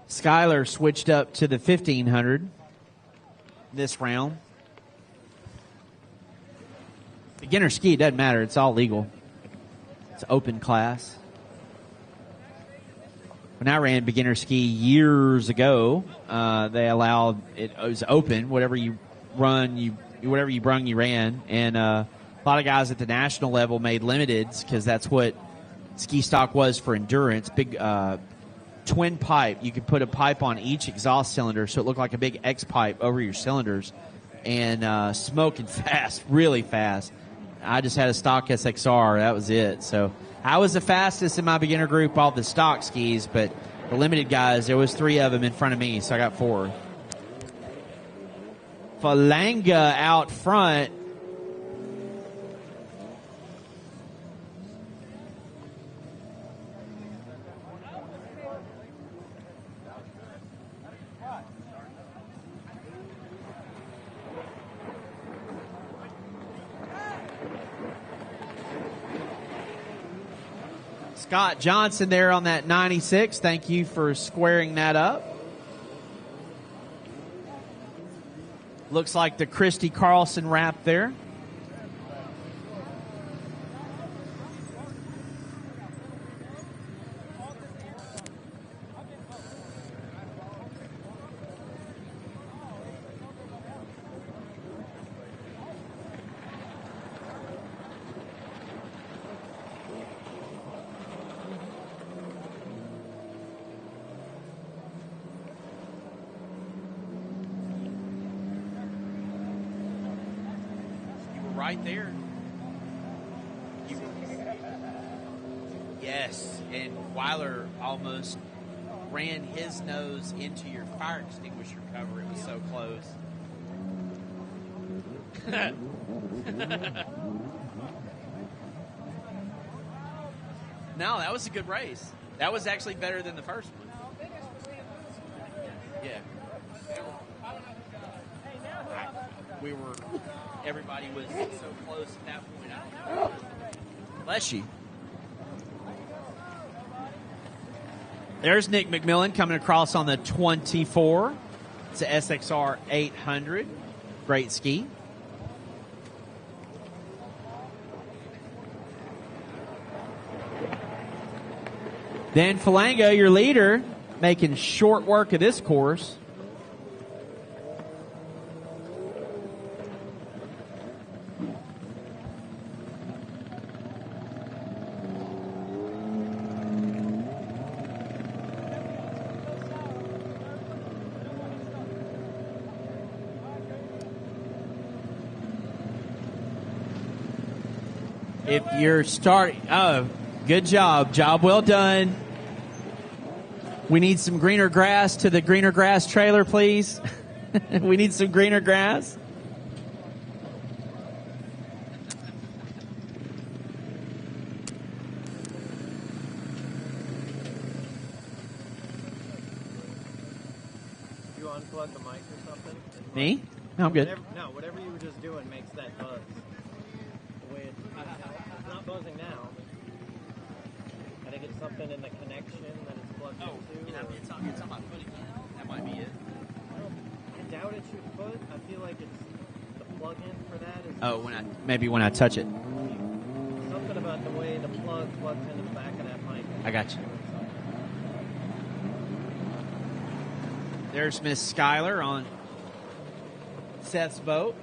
Skyler switched up to the 1500 this round. Beginner ski, it doesn't matter. It's all legal. It's open class. When I ran beginner ski years ago, they allowed it was open. Whatever you run, whatever you brung, you ran. And a lot of guys at the national level made limiteds because that's what ski stock was for endurance. Big twin pipe. You could put a pipe on each exhaust cylinder so it looked like a big X pipe over your cylinders, and smoking fast, really fast. I just had a stock SXR. That was it. So I was the fastest in my beginner group, all the stock skis, but the limited guys, there was 3 of them in front of me, so I got 4. Falanga out front. Scott Johnson there on that 96. Thank you for squaring that up. Looks like the Christy Carlson wrap there. right there. Yes, and Weiler almost ran his nose into your fire extinguisher cover. It was so close. No, that was a good race. That was actually better than the first one. Yeah. Everybody was so close at that point. I don't know. Bless you. There's Nick McMillan coming across on the 24. It's a SXR 800. Great ski. Dan Falango, your leader, making short work of this course. If you're starting, oh, good job. Job well done. We need some greener grass to the greener grass trailer, please. We need some greener grass. You unplug the mic or something? Me? No, I'm good. Whatever you were just doing makes that buzz. The way it's not buzzing now. I think it's something in the connection that it's plugged into. It's on my foot again. That might be it. I doubt it's your foot. I feel like it's the plug-in for that. Maybe when I touch it. Something about the way the plug plugs into the back of that mic. I got you. There's Miss Skyler on Seth's boat.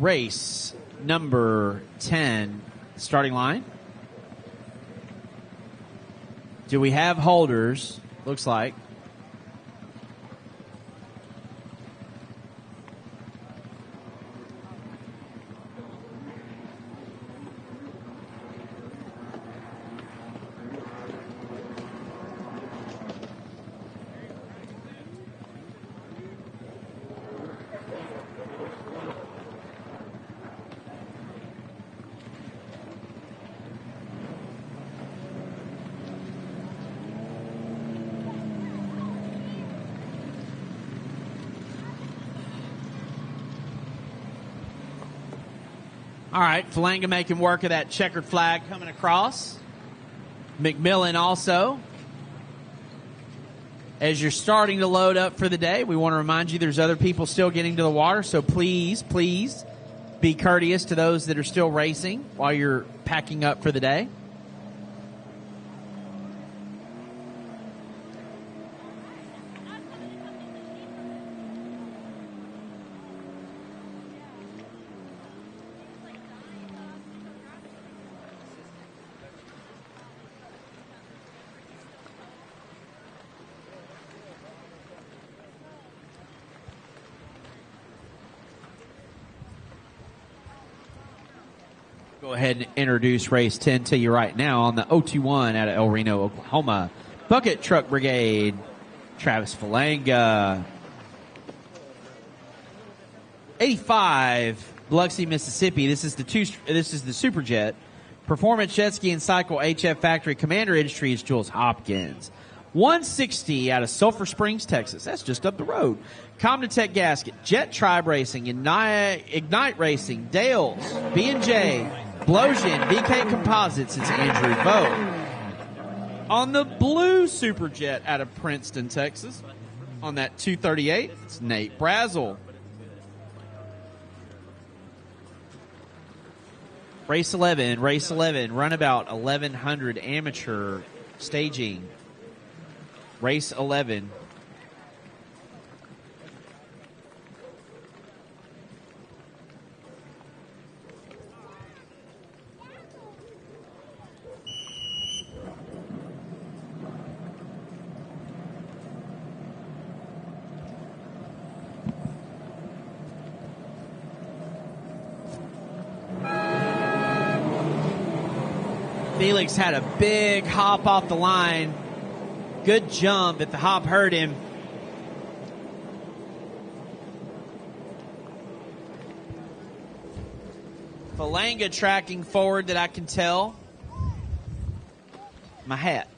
Race number 10, starting line. Do we have holders? Looks like. All right, Falanga making work of that checkered flag coming across. McMillan also. As you're starting to load up for the day, we want to remind you there's other people still getting to the water, so please be courteous to those that are still racing while you're packing up for the day. Go ahead and introduce race 10 to you right now on the 021 out of El Reno, Oklahoma. Bucket Truck Brigade, Travis Falanga. 85, Biloxi, Mississippi. This is the Superjet. Performance Jet Ski and Cycle HF Factory. Commander Industries, Jules Hopkins. 160 out of Sulphur Springs, Texas. That's just up the road. Comnotech Gasket, Jet Tribe Racing, Ignite Racing, Dales, B&J, Blosian, VK Composites. It's Andrew Vogt. On the blue Superjet out of Princeton, Texas, On that 238, it's Nate Brazel. Race 11, Runabout 1100 amateur staging. Race 11. Felix had a big hop off the line. Good jump, but the hop hurt him. Falanga tracking forward that I can tell. My hat.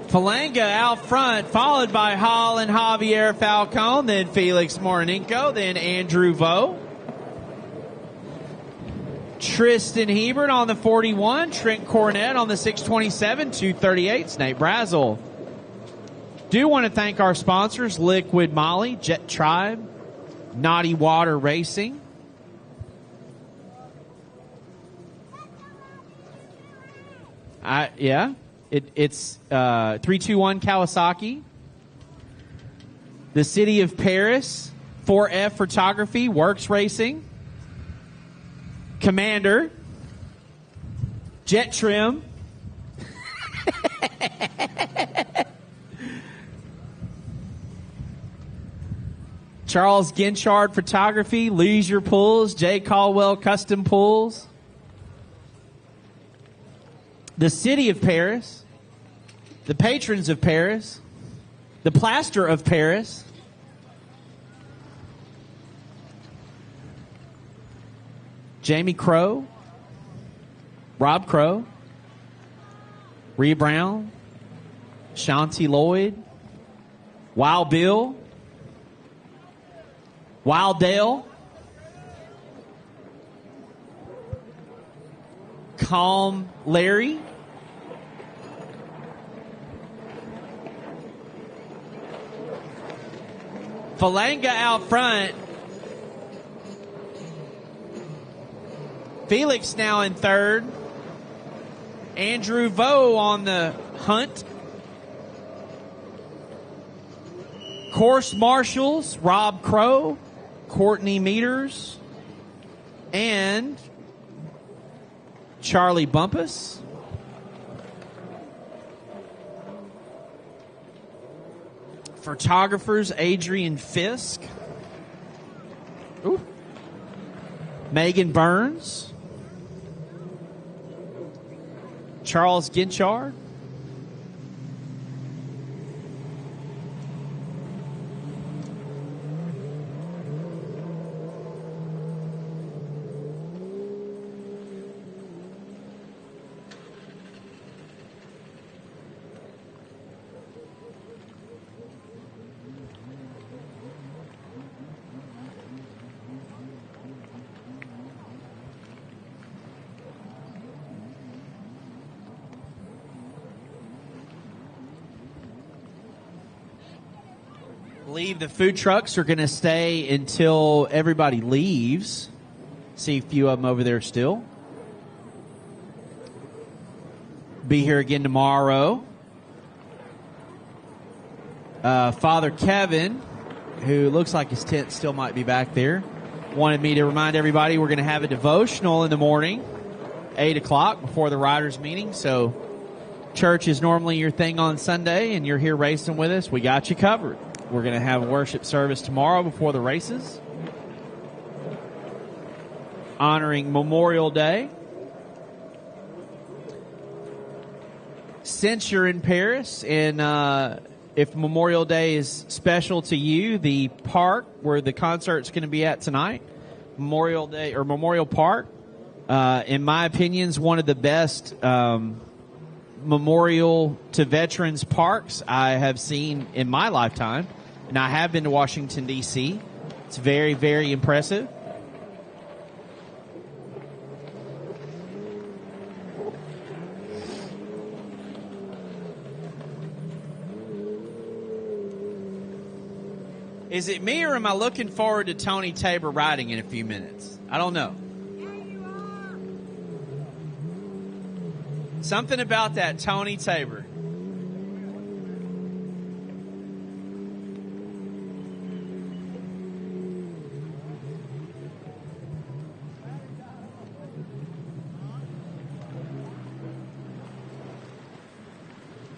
Falanga out front, followed by Hall and Javier Falcone, then Felix Morinenko, then Andrew Vo. Tristan Hebert on the 41, Trent Cornett on the 627, 238, Nate Brazel. Do want to thank our sponsors, Liquid Molly, Jet Tribe, Naughty Water Racing. Yeah. It's 321 Kawasaki. The City of Paris, 4F Photography, Works Racing, Commander, Jet Trim, Charles Ginchard Photography, Leisure Pools, J. Caldwell Custom Pools, the City of Paris, the Patrons of Paris, the Plaster of Paris, Jamie Crow, Rob Crow, Rhea Brown, Shanti Lloyd, Wild Bill, Wild Dale, Calm Larry, Falanga out front. Felix now in third. Andrew Vo on the hunt. Course marshals, Rob Crow, Courtney Meters, and Charlie Bumpus. Photographers, Adrian Fisk. Ooh. Megan Burns. Charles Ginchard. Believe the food trucks are going to stay until everybody leaves. See a few of them over there still. Be here again tomorrow. Father Kevin, who looks like his tent still might be back there, wanted me to remind everybody we're going to have a devotional in the morning, 8 o'clock before the riders meeting. So church is normally your thing on Sunday and you're here racing with us. We got you covered. We're going to have a worship service tomorrow before the races, honoring Memorial Day. Since you're in Paris and if Memorial Day is special to you, the park where the concert's going to be at tonight, Memorial Day or Memorial Park, in my opinion, is one of the best memorial to veterans parks I have seen in my lifetime. And I have been to Washington, D.C. It's very, very impressive. Is it me, or am I looking forward to Tony Tabor riding in a few minutes? I don't know. Yeah, you are. Something about that Tony Tabor.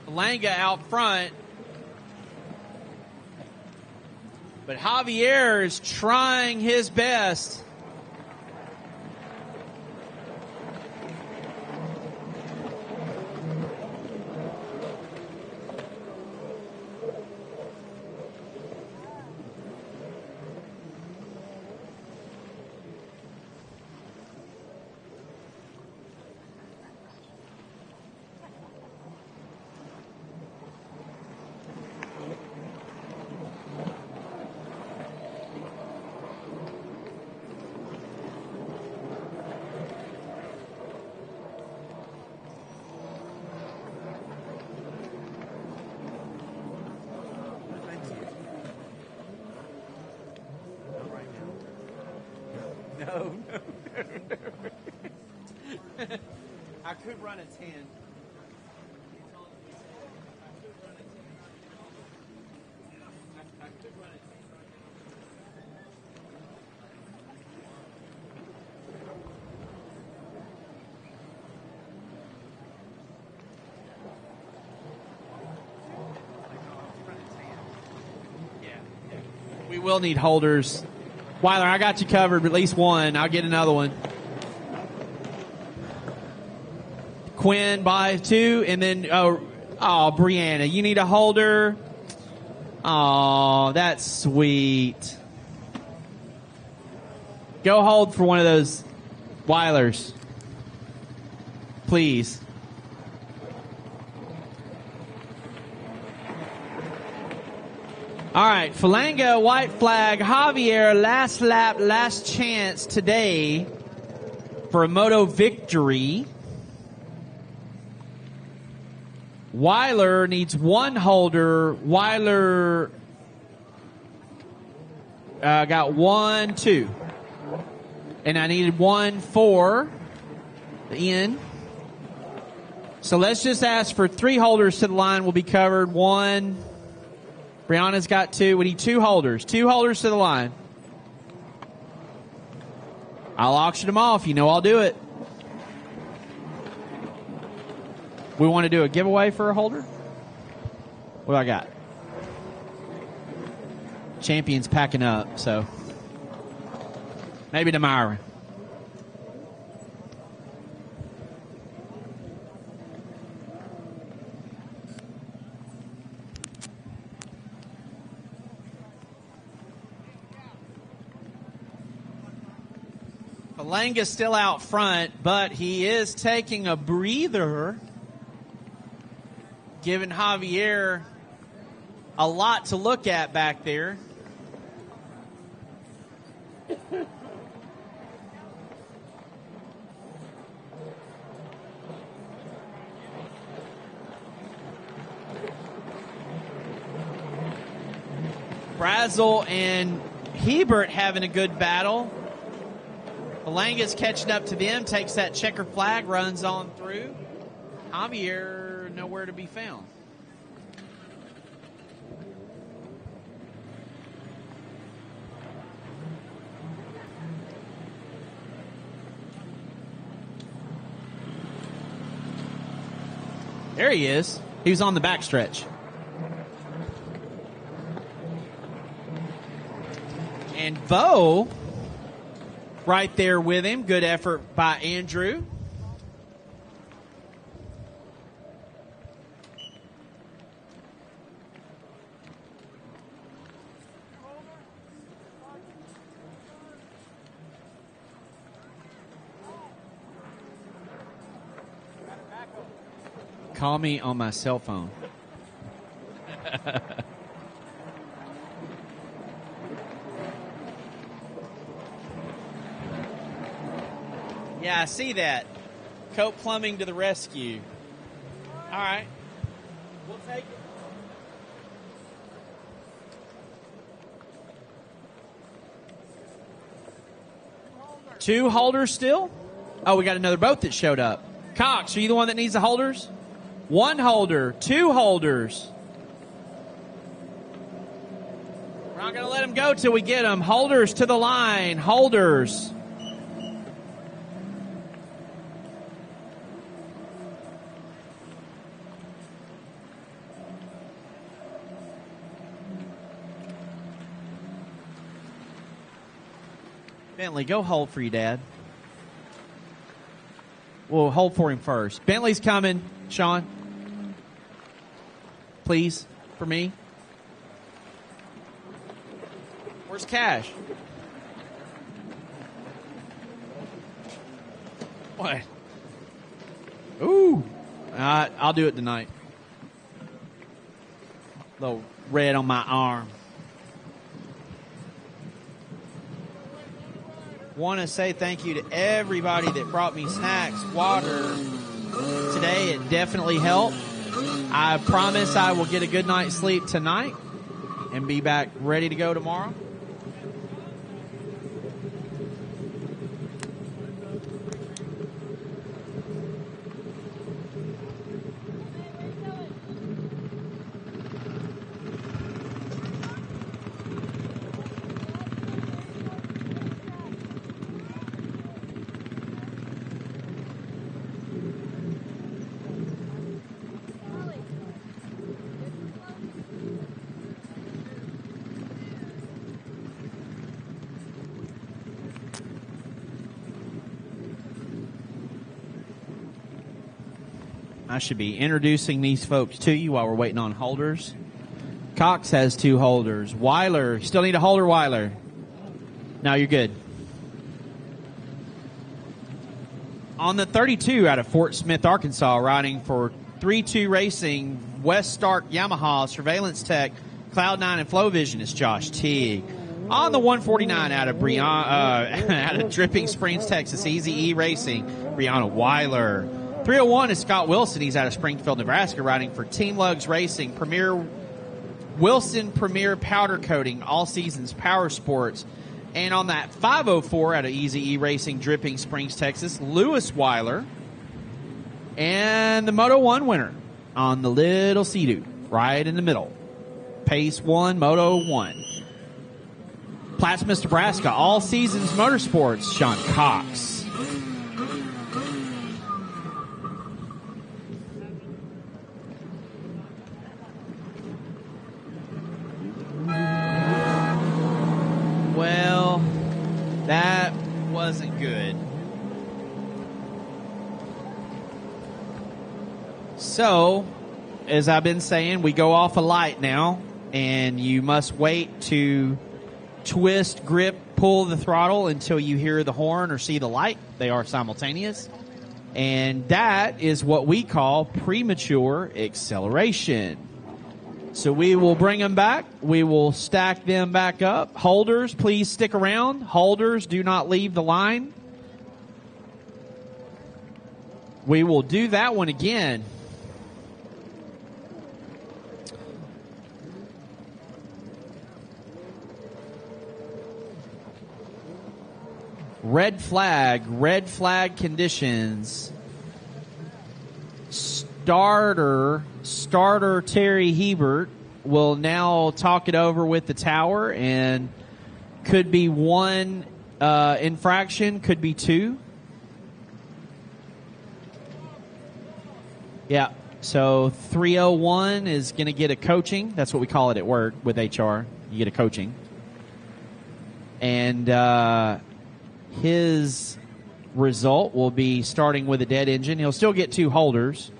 Langa out front. But Javier is trying his best. I could run a 10. We will need holders. Weiler, I got you covered. At least one. I'll get another one. Quinn by 2, and then Brianna, you need a holder. Oh, that's sweet. Go hold for one of those Weilers, please. All right, Falanga, white flag, Javier, last lap, last chance today for a moto victory. Weiler needs one holder. Weiler got 1, 2. And I needed 1 for the end. So let's just ask for 3 holders to the line. Will be covered. 1. Brianna's got 2. We need 2 holders. 2 holders to the line. I'll auction them off. You know I'll do it. We want to do a giveaway for a holder? What do I got? Champion's packing up, so maybe tomorrow. Falanga's still out front, but he is taking a breather, giving Javier a lot to look at back there. Brazel and Hebert having a good battle. Falanga's catching up to them, takes that checker flag, runs on through. Javier nowhere to be found. There he is. He was on the backstretch. And Vo right there with him. Good effort by Andrew. Call me on my cell phone. Yeah, I see that. Cope Plumbing to the rescue. All right. We'll take it. Two holders still? Oh, we got another boat that showed up. Cox, are you the one that needs the holders? One holder, two holders. We're not going to let them go till we get them. Holders to the line. Holders. Bentley, go hold for your dad. We'll hold for him first. Bentley's coming, Sean. Please, for me. Where's Cash? What? Ooh. I'll do it tonight. Little red on my arm. Want to say thank you to everybody that brought me snacks, water. Today it definitely helped. I promise I will get a good night's sleep tonight and be back ready to go tomorrow. I should be introducing these folks to you while we're waiting on holders. Cox has two holders. Weiler, still need a holder, Weiler. No, you're good. On the 32 out of Fort Smith, Arkansas, riding for 3-2 Racing, West Stark Yamaha, Surveillance Tech, Cloud9, and Flow Vision is Josh Teague. On the 149 out of out of Dripping Springs, Texas, Easy E Racing, Brianna Weiler. 301 is Scott Wilson. He's out of Springfield, Nebraska, riding for Team Lugs Racing, Wilson Premier Powder Coating, All Seasons Power Sports. And on that 504 out of Easy E Racing, Dripping Springs, Texas, Lewis Weiler. And the Moto 1 winner on the little Sea-Doo, right in the middle. Pace 1, Moto 1. Plattsmouth, Nebraska, All Seasons Motorsports, Sean Cox. Well, that wasn't good. So, as I've been saying, we go off a light now, and you must wait to twist, grip, pull the throttle until you hear the horn or see the light. They are simultaneous. And that is what we call premature acceleration. So we will bring them back. We will stack them back up. Holders, please stick around. Holders, do not leave the line. We will do that one again. Red flag conditions. Starter Terry Hebert will now talk it over with the tower, and could be one infraction, could be two. Yeah, so 301 is going to get a coaching. That's what we call it at work with HR. You get a coaching. And his result will be starting with a dead engine. He'll still get two holders,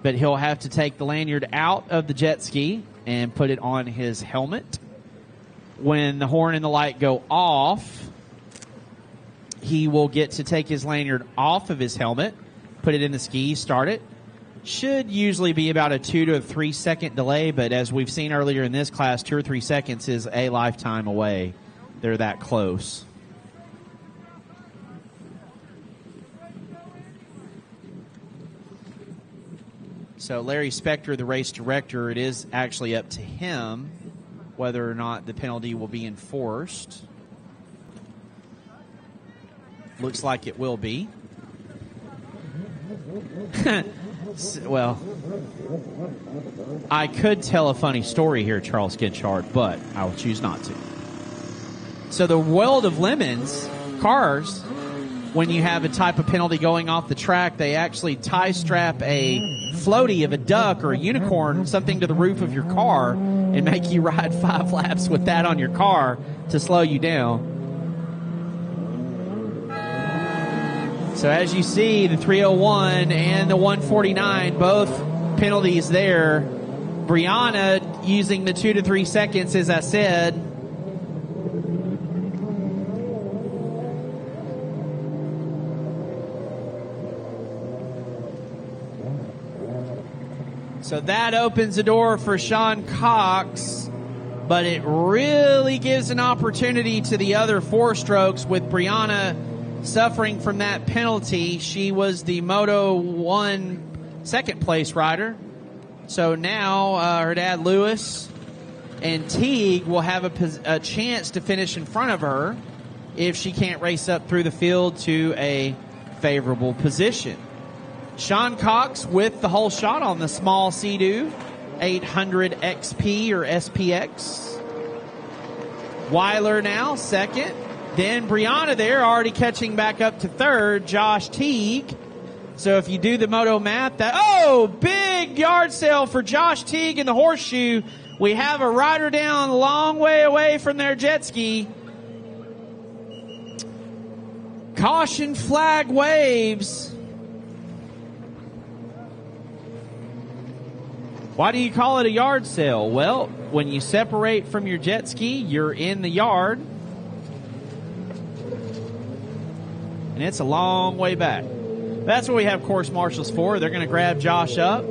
but he'll have to take the lanyard out of the jet ski and put it on his helmet. When the horn and the light go off, he will get to take his lanyard off of his helmet, put it in the ski, start it. should usually be about a 2 to 3 second delay, but as we've seen earlier in this class, 2 or 3 seconds is a lifetime away. They're that close. So Larry Spector, the race director, it is actually up to him whether or not the penalty will be enforced. Looks like it will be. Well, I could tell a funny story here, Charles Kinchard, but I will choose not to. So the world of lemons, cars, when you have a type of penalty going off the track, they actually tie strap a floaty of a duck or a unicorn, something to the roof of your car, and make you ride 5 laps with that on your car to slow you down. So as you see, the 301 and the 149, both penalties there. Brianna using the 2 to 3 seconds, as I said. So that opens the door for Sean Cox, but it really gives an opportunity to the other 4 strokes with Brianna suffering from that penalty. She was the Moto 1 second place rider. So now her dad Lewis and Teague will have a chance to finish in front of her if she can't race up through the field to a favorable position. Sean Cox with the whole shot on the small Sea-Doo 800 XP or SPX. Weiler now second. Then Brianna there already catching back up to third. Josh Teague. So if you do the moto math, big yard sale for Josh Teague in the horseshoe. We have a rider down a long way away from their jet ski. Caution flag waves. Why do you call it a yard sale? Well, when you separate from your jet ski, you're in the yard. And it's a long way back. That's what we have course marshals for. They're going to grab Josh up,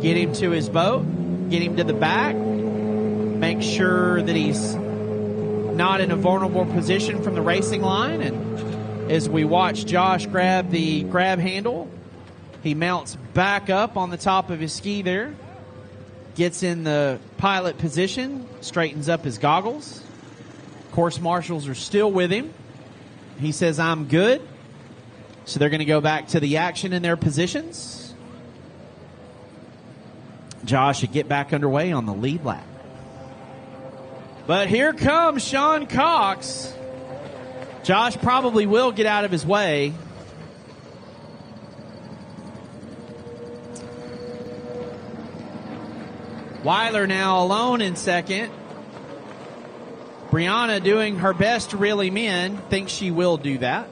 get him to his boat, get him to the back, make sure that he's not in a vulnerable position from the racing line. And as we watch Josh grab the grab handle, he mounts back up on the top of his ski there, gets in the pilot position, straightens up his goggles. Course marshals are still with him. He says, I'm good. So they're going to go back to the action in their positions. Josh should get back underway on the lead lap. But here comes Sean Cox. Josh probably will get out of his way. Weiler now alone in second. Brianna doing her best to reel him in. Thinks she will do that.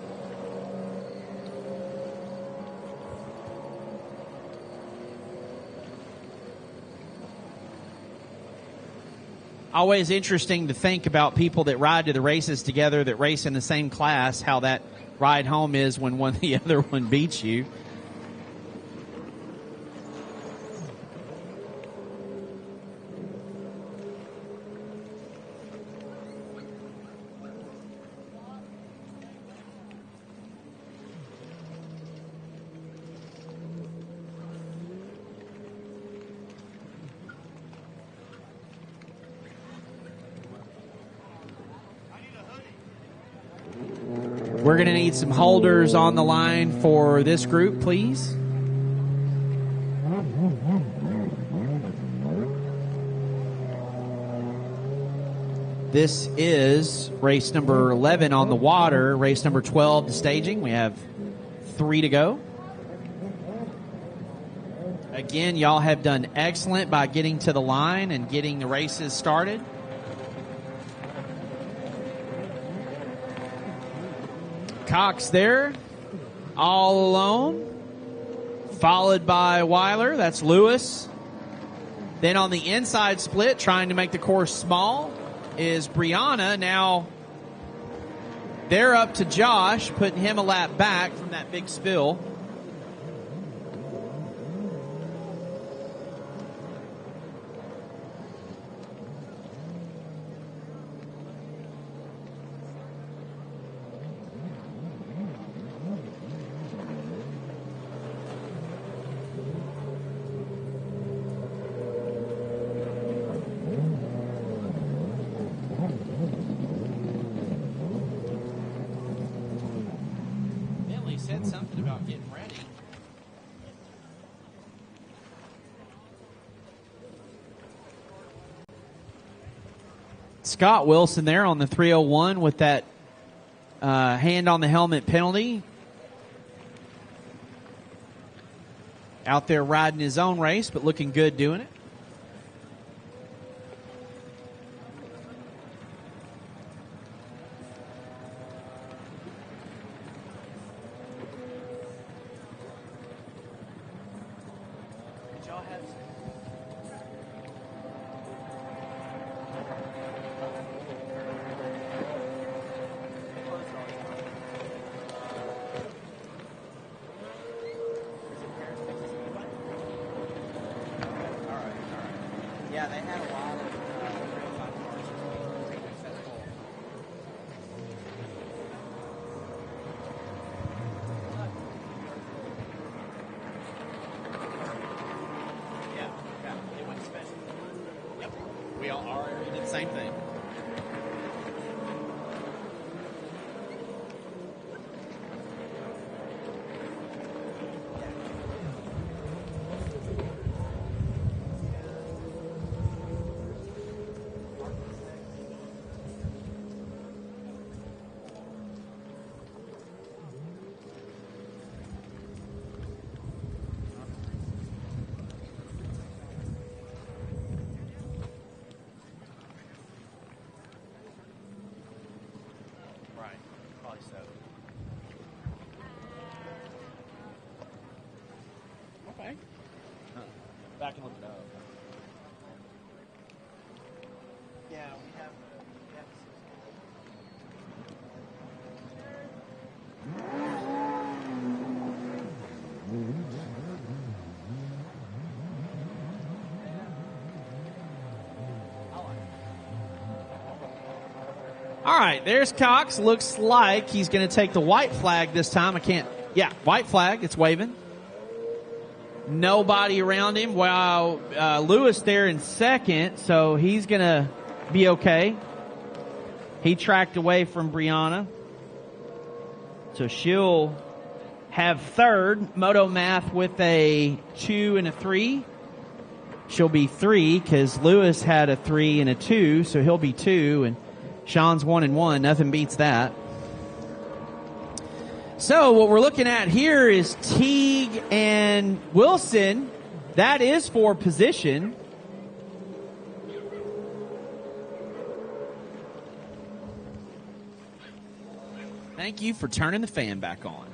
Always interesting to think about people that ride to the races together, that race in the same class, how that ride home is when the other one beats you. We're going to need some holders on the line for this group, please. This is race number 11 on the water, race number 12 to staging. We have 3 to go. Again, y'all have done excellent by getting to the line and getting the races started. Cox there, all alone, followed by Weiler. That's Lewis. Then on the inside split, trying to make the course small, is Brianna. Now They're up to Josh, putting him a lap back from that big spill. Said something about getting ready. Scott Wilson there on the 301 with that hand on the helmet penalty. Out there riding his own race, but looking good doing it. Yeah, they had a lot of real-time cars successful. Yeah, they went special. Yep, we all already did the same thing. Back and look it up. Yeah, we have. All right, there's Cox. Looks like he's going to take the white flag this time. I can't. Yeah, white flag. It's waving. Nobody around him. While Lewis there in second, so he's going to be okay. He tracked away from Brianna. So she'll have third. Moto Math with a 2 and a 3. She'll be 3 because Lewis had a 3 and a 2, so he'll be 2. And Sean's 1 and 1. Nothing beats that. So what we're looking at here is Teague and Wilson. That is for position. Thank you for turning the fan back on.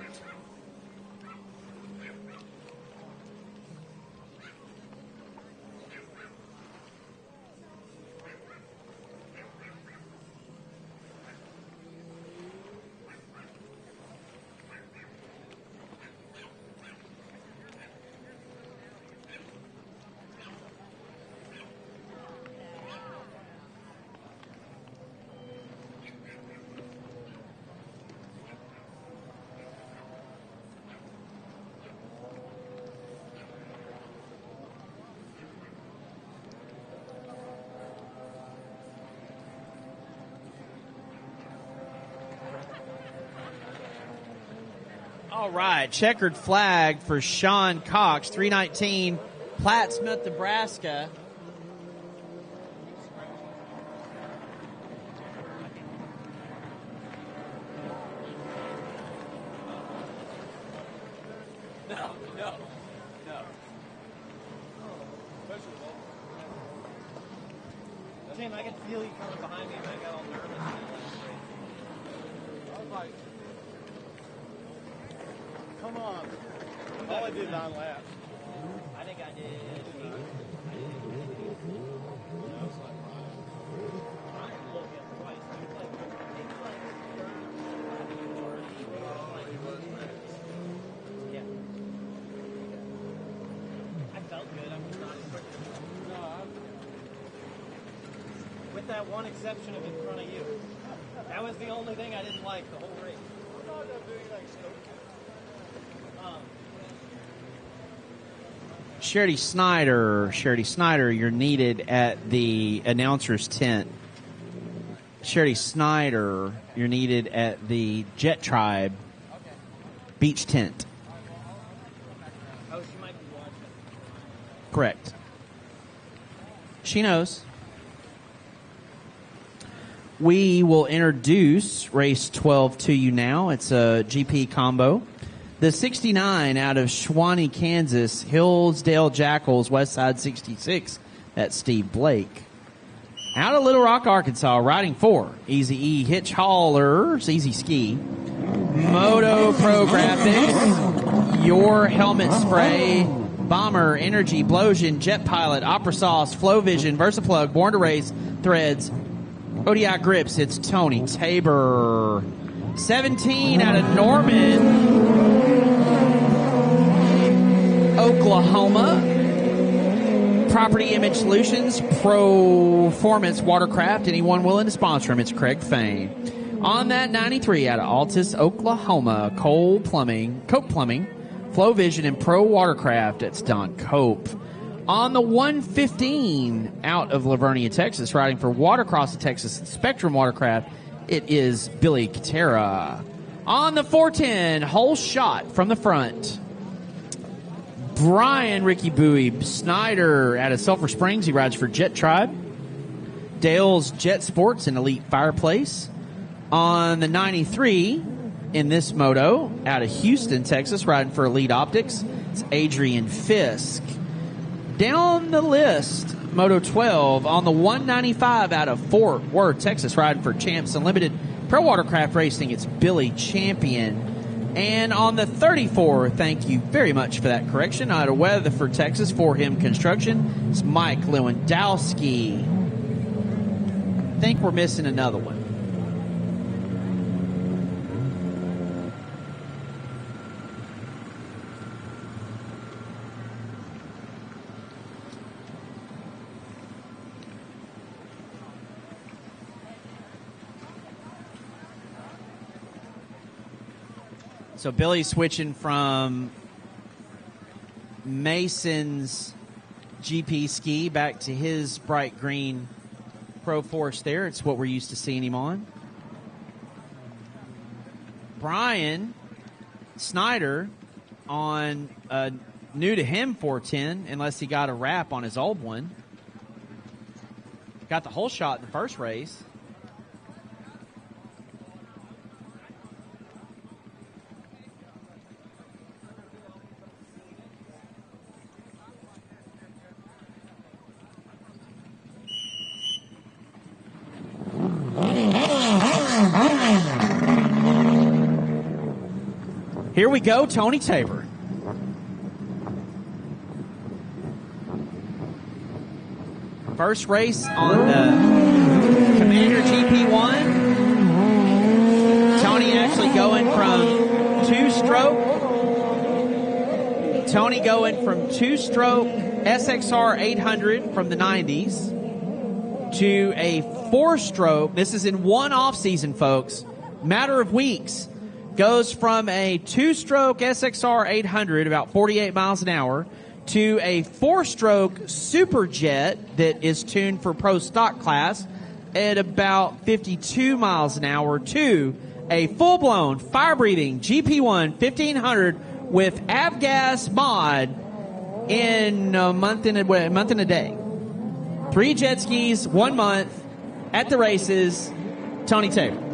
All right, checkered flag for Sean Cox, 319, Plattsmouth, Nebraska. No. Tim, I can feel you coming behind me and I got all nervous. I was like, come on. All I did 9 laps. I think I did 8. that one exception of in front of you. That was the only thing I didn't like the whole race. Sherry Snyder, you're needed at the announcer's tent. Sherry Snyder, you're needed at the Jet Tribe beach tent. Oh, she might be watching. Correct. She knows. We will introduce race 12 to you now. It's a GP combo. The 69 out of Shawnee, Kansas, Hillsdale Jackals, Westside 66. That's Steve Blake. Out of Little Rock, Arkansas, riding for Easy E Hitch Haulers, Easy Ski. Moto Pro Graphics, Your Helmet Spray, Bomber, Energy, Blowsion, Jet Pilot, Opera Sauce, Flow Vision, Versaplug, Born to Race, Threads, ODI Grips. It's Tony Tabor. 17 out of Norman, Oklahoma. Property Image Solutions, Performance Watercraft. Anyone willing to sponsor him? It's Craig Fain. On that 93 out of Altus, Oklahoma, Cope Plumbing, Flow Vision, and Pro Watercraft. It's Don Cope. On the 115 out of Lavernia, Texas, riding for Watercross of Texas, Spectrum Watercraft, it is Billy Katera. On the 410, whole shot from the front, Brian Ricky Bowie Snyder out of Sulphur Springs. He rides for Jet Tribe. Dale's Jet Sports and Elite Fireplace. On the 93 in this moto, out of Houston, Texas, riding for Elite Optics, it's Adrian Fisk. Down the list, Moto 12 on the 195 out of Fort Worth, Texas, riding for Champs Unlimited Pro Watercraft Racing, it's Billy Champion. And on the 34, thank you very much for that correction, out of Weatherford, Texas, For Him Construction, it's Mike Lewandowski. I think we're missing another one. So Billy's switching from Mason's GP ski back to his bright green Pro Force there. It's what we're used to seeing him on. Brian Snyder on a new to him 410, unless he got a wrap on his old one. Got the whole shot in the first race. Here we go, Tony Tabor. First race on the Commander GP1. Tony actually going from two-stroke SXR 800 from the 90s to a four-stroke. This is in one off-season, folks. Matter of weeks. Goes from a two-stroke SXR 800, about 48 miles an hour, to a four-stroke Superjet that is tuned for Pro Stock class at about 52 miles an hour, to a full-blown, fire-breathing GP1 1500 with Avgas mod in a month and a day. 3 jet skis, 1 month, at the races, Tony Tabor.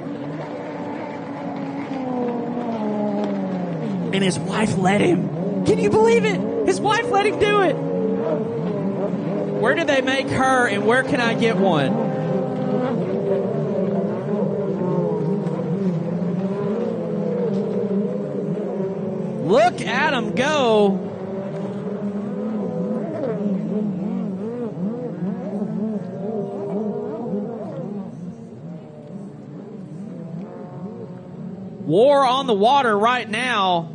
And his wife let him. Can you believe it? His wife let him do it. Where do they make her, and where can I get one? Look at him go. War on the water right now.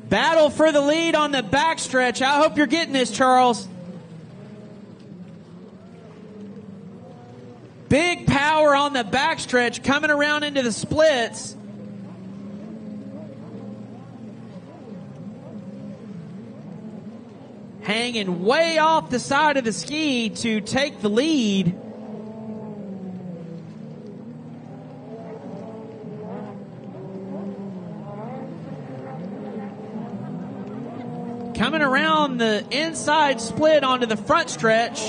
Battle for the lead on the backstretch. I hope you're getting this, Charles. Big power on the backstretch coming around into the splits. Hanging way off the side of the ski to take the lead. Coming around the inside split onto the front stretch.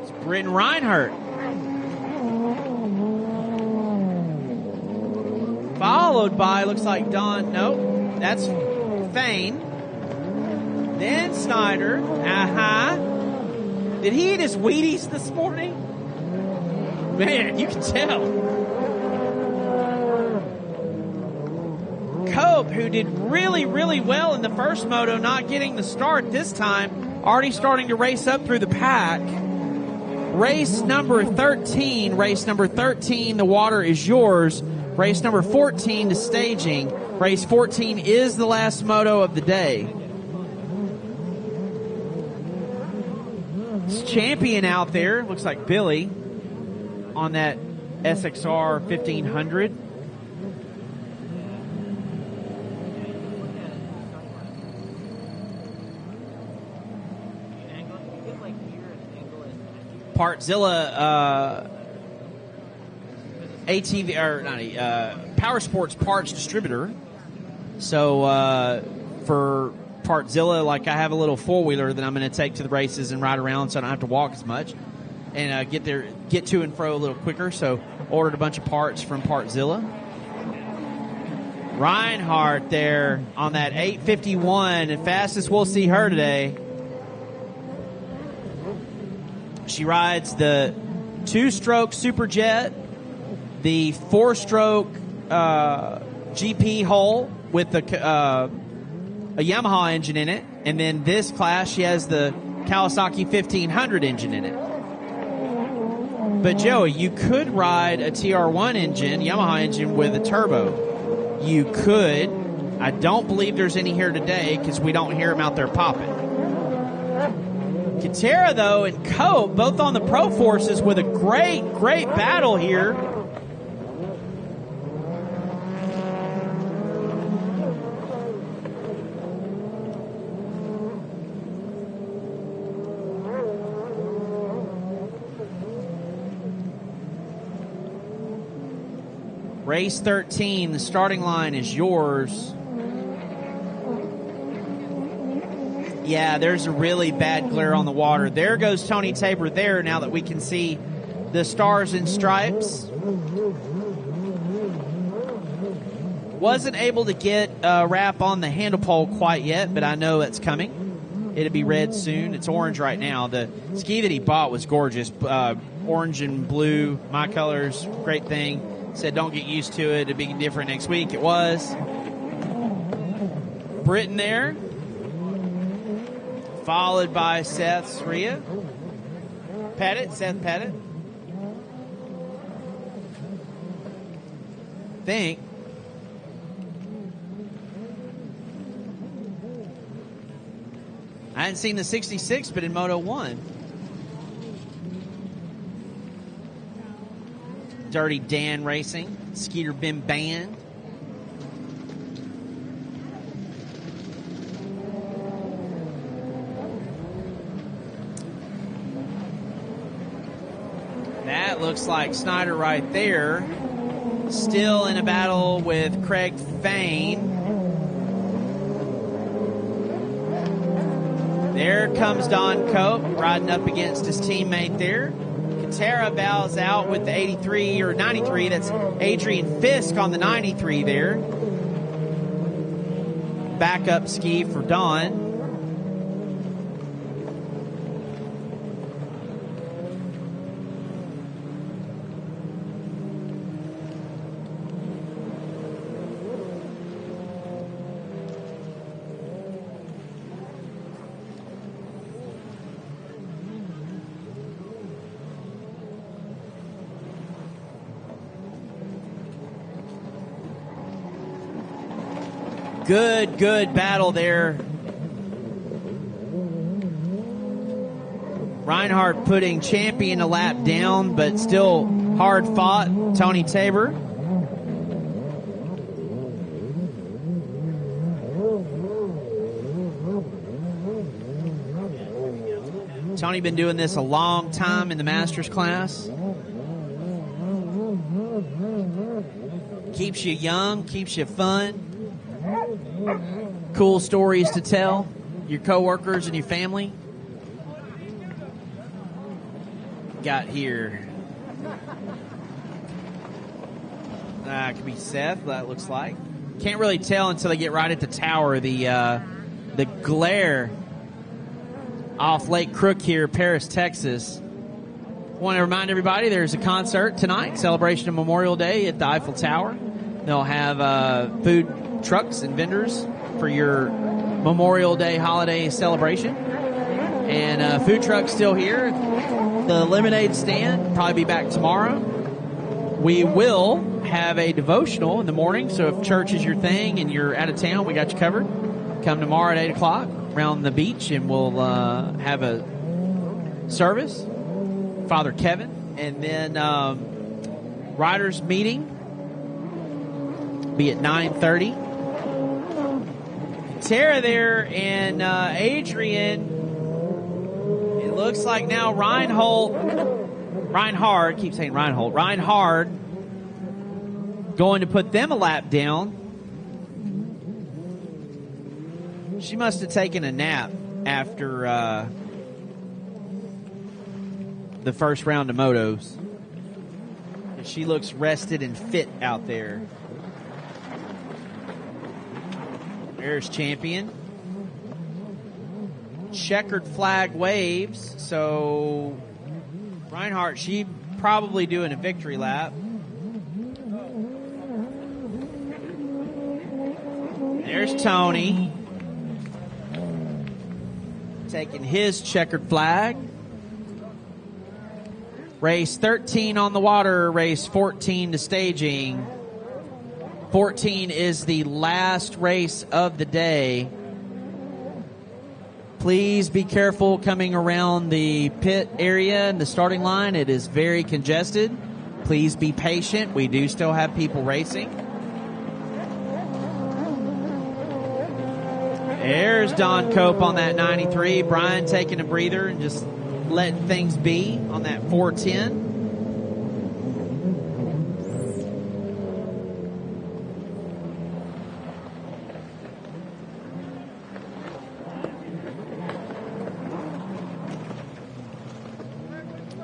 It's Britton Reinhardt. Followed by, looks like Don, nope, that's Thane. Then Snyder, Did he eat his Wheaties this morning? Man, you can tell. Cope, who did really, really well in the first moto, not getting the start this time, already starting to race up through the pack. Race number 13, the water is yours. Race number 14 to staging. Race 14 is the last moto of the day. It's champion out there. Looks like Billy on that SXR 1500. Partzilla ATV or not Power Sports parts distributor. So for Partzilla, like I have a little four-wheeler that I'm going to take to the races and ride around, so I don't have to walk as much, and get to and fro a little quicker. So ordered a bunch of parts from Partzilla. Reinhardt there on that 851, and fastest we'll see her today. She rides the 2-stroke Superjet, the 4-stroke GP hull with a Yamaha engine in it, and then this class she has the Kawasaki 1500 engine in it. But Joey, you could ride a TR1 engine, Yamaha engine with a turbo. You could. I don't believe there's any here today because we don't hear them out there popping. Katera, though, and Cope, both on the Pro Forces with a great, great battle here. Race 13, the starting line is yours. Yeah, there's a really bad glare on the water. There goes Tony Tabor there now that we can see the stars and stripes. Wasn't able to get a wrap on the handle pole quite yet, but I know it's coming. It'll be red soon. It's orange right now. The ski that he bought was gorgeous. Orange and blue, my colors, great thing. Said don't get used to it. It'll be different next week. It was. Britton there. Followed by Seth Sria. Seth Pettit. Think. I hadn't seen the 66, but in Moto 1. Dirty Dan Racing. Skeeter Bim Band. That looks like Snyder right there. Still in a battle with Craig Fain. There comes Don Cope riding up against his teammate there. Katera bows out with the 83 or 93. That's Adrian Fisk on the 93 there. Backup ski for Don. Good battle there. Reinhardt putting Champion a lap down, but still hard fought. Tony Tabor. Tony been doing this a long time in the Masters class. Keeps you young, keeps you fun. Cool stories to tell your coworkers and your family. Got here. It could be Seth, that looks like. Can't really tell until they get right at the tower. The glare off Lake Crook here, Paris, Texas. Want to remind everybody there's a concert tonight, celebration of Memorial Day at the Eiffel Tower. They'll have food trucks and vendors for your Memorial Day holiday celebration. And food trucks still here. The lemonade stand probably be back tomorrow. We will have a devotional in the morning, so if church is your thing and you're out of town, we got you covered. Come tomorrow at 8 o'clock around the beach, and we'll have a service. Father Kevin. And then riders meeting be at 9:30. Tara there and Adrian. It looks like now Reinhardt, keep saying Reinhardt, going to put them a lap down. She must have taken a nap after the first round of motos. She looks rested and fit out there. There's Champion. Checkered flag waves, so Reinhardt, she probably doing a victory lap. There's Tony taking his checkered flag. Race 13 on the water, race 14 to staging. 14 is the last race of the day. Please be careful coming around the pit area and the starting line. It is very congested. Please be patient. We do still have people racing. There's Don Cope on that 93. Brian taking a breather and just letting things be on that 410.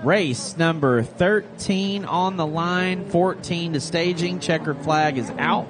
Race number 13 on the line, 14 to staging. Checkered flag is out.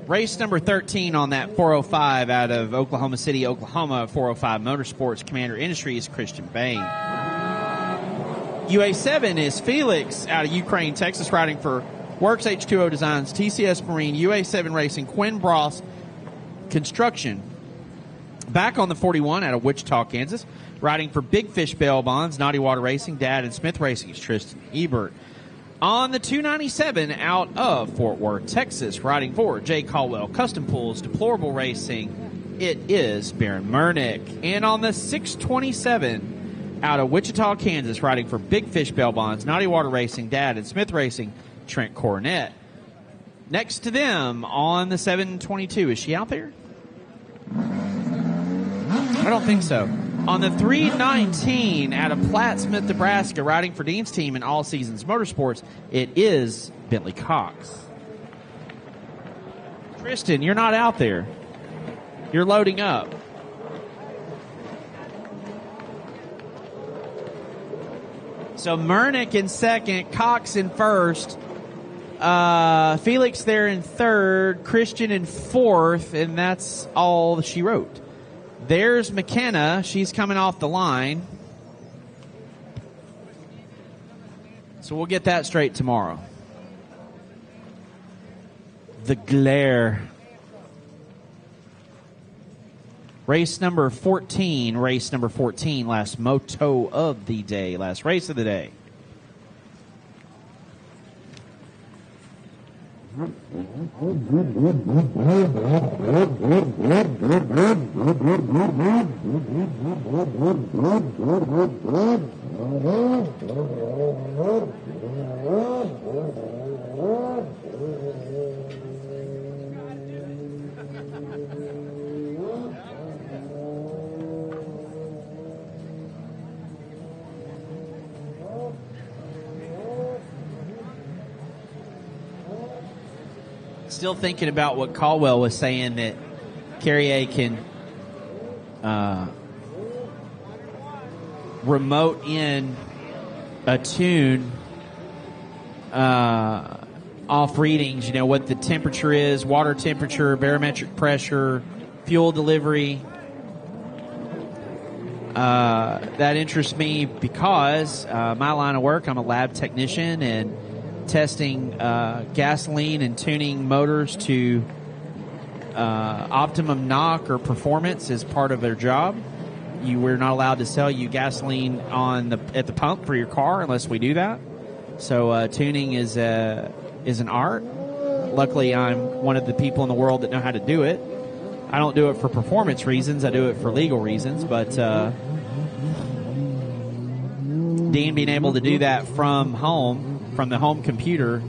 Race number 13 on that 405 out of Oklahoma City, Oklahoma, 405 Motorsports, Commander Industries, Christian Bain. UA7 is Felix out of Ukraine, Texas, riding for Works H2O Designs, TCS Marine, UA7 Racing, Quinn Bross Construction. Back on the 41 out of Wichita, Kansas, riding for Big Fish Bail Bonds, Naughty Water Racing, Dad and Smith Racing is Tristan Ebert. On the 297 out of Fort Worth, Texas, riding for Jay Caldwell Custom Pools, Deplorable Racing, it is Baron Murnick. And on the 627 out of Wichita, Kansas, riding for Big Fish Bail Bonds, Naughty Water Racing, Dad and Smith Racing, Trent Cornett. Next to them on the 722, is she out there? I don't think so. On the 319 out of Plattsmouth, Nebraska, riding for Dean's team in All Seasons Motorsports, it is Bentley Cox. Tristan, you're not out there. You're loading up. So Murnick in second, Cox in first, Felix there in third, Christian in fourth, and that's all she wrote. There's McKenna. She's coming off the line. So we'll get that straight tomorrow. The glare. Race number 14. Last moto of the day. Last race of the day. Still thinking about what Caldwell was saying, that Carrier can remote in a tune off readings, you know, what the temperature is, water temperature, barometric pressure, fuel delivery. That interests me because my line of work, I'm a lab technician, and testing gasoline and tuning motors to optimum knock or performance is part of their job. We're not allowed to sell you gasoline at the pump for your car unless we do that. So tuning is an art. Luckily, I'm one of the people in the world that know how to do it. I don't do it for performance reasons. I do it for legal reasons. But Dean being able to do that from home, from the home computer,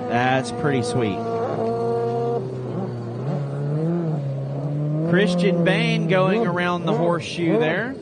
that's pretty sweet. Christian Bain going around the horseshoe there.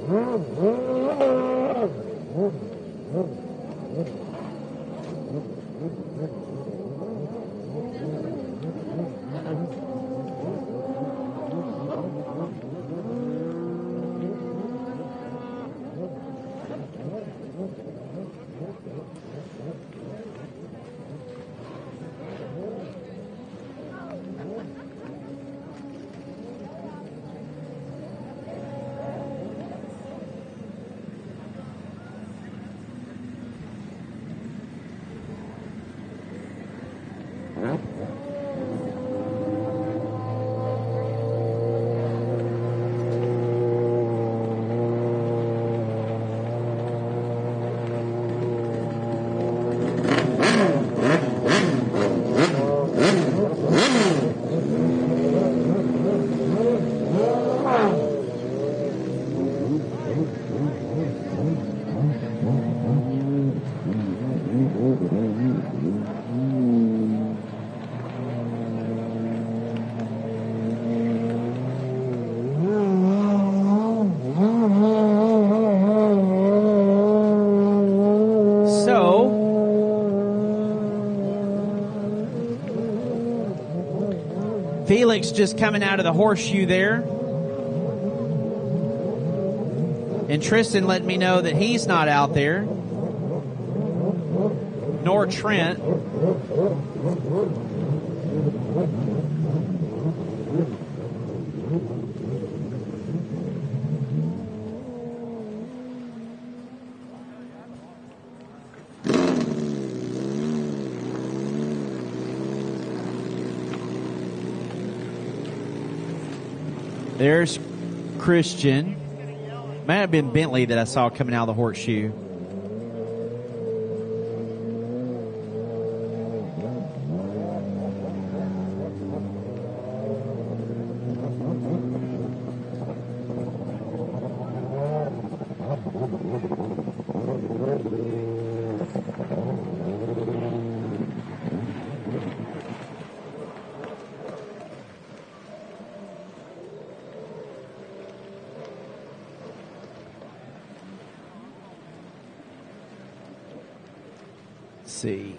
Felix just coming out of the horseshoe there. And Tristan letting me know that he's not out there. Nor Trent. There's Christian. Might have been Bentley that I saw coming out of the horseshoe. See.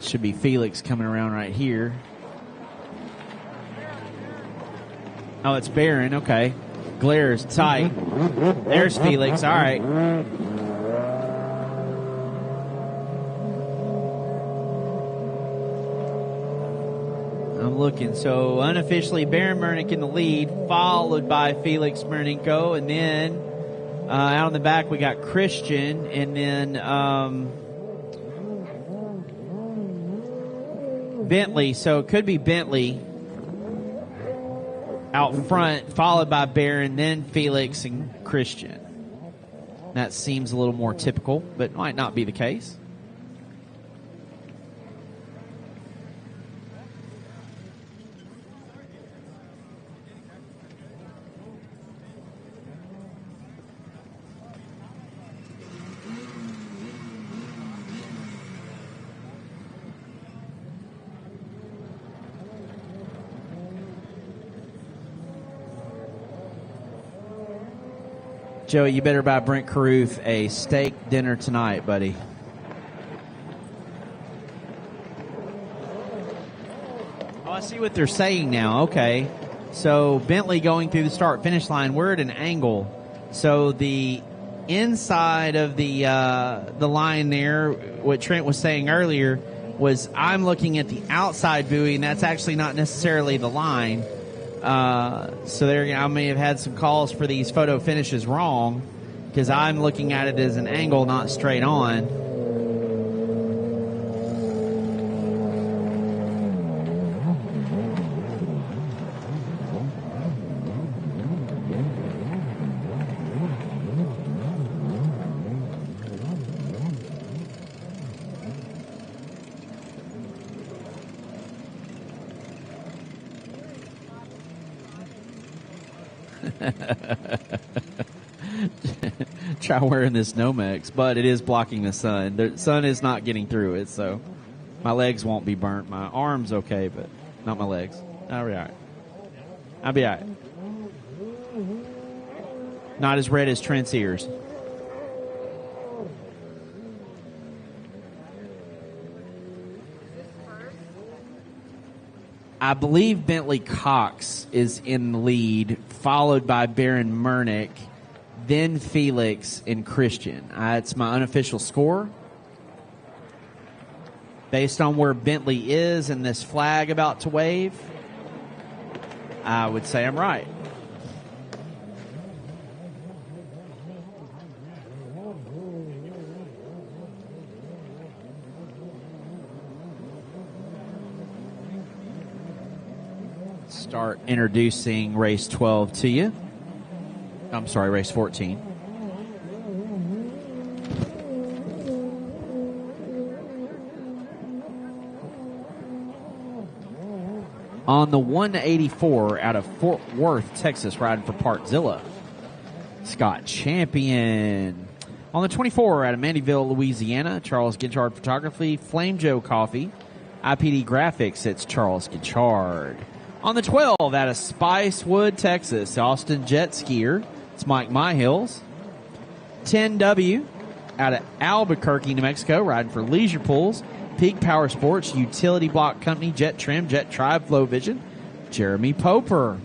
Should be Felix coming around right here. Oh, it's Barron. Okay. Glare's tight. There's Felix. All right. I'm looking. So unofficially, Baron Mernick in the lead, followed by Felix Merninko, and then out on the back we got Christian, and then Bentley. So it could be Bentley out front, followed by Baron, then Felix and Christian. That seems a little more typical, but might not be the case. Joey, you better buy Brent Carruth a steak dinner tonight, buddy. Oh, I see what they're saying now. Okay. So Bentley going through the start-finish line. We're at an angle. So the inside of the line there, what Trent was saying earlier, was I'm looking at the outside buoy, and that's actually not necessarily the line. So there, I may have had some calls for these photo finishes wrong because I'm looking at it as an angle, not straight on. Try wearing this Nomex, but it is blocking the sun. The sun is not getting through it, so my legs won't be burnt. My arms okay, but not my legs. I'll be all right. I'll be all right. Not as red as Trent's ears. I believe Bentley Cox is in the lead, followed by Baron Mernick, then Felix and Christian. It's my unofficial score. Based on where Bentley is and this flag about to wave, I would say I'm right. Start introducing race 12 to you. I'm sorry, race 14. On the 184 out of Fort Worth, Texas, riding for Partzilla, Scott Champion. On the 24 out of Mandeville, Louisiana, Charles Gitchard Photography, Flame Joe Coffee, IPD Graphics, it's Charles Gitchard. On the 12 out of Spicewood, Texas, Austin Jet Skier, it's Mike Myhills. 10W out of Albuquerque, New Mexico, riding for Leisure Pools, Peak Power Sports, Utility Block Company, Jet Trim, Jet Tribe, Flow Vision, Jeremy Poper.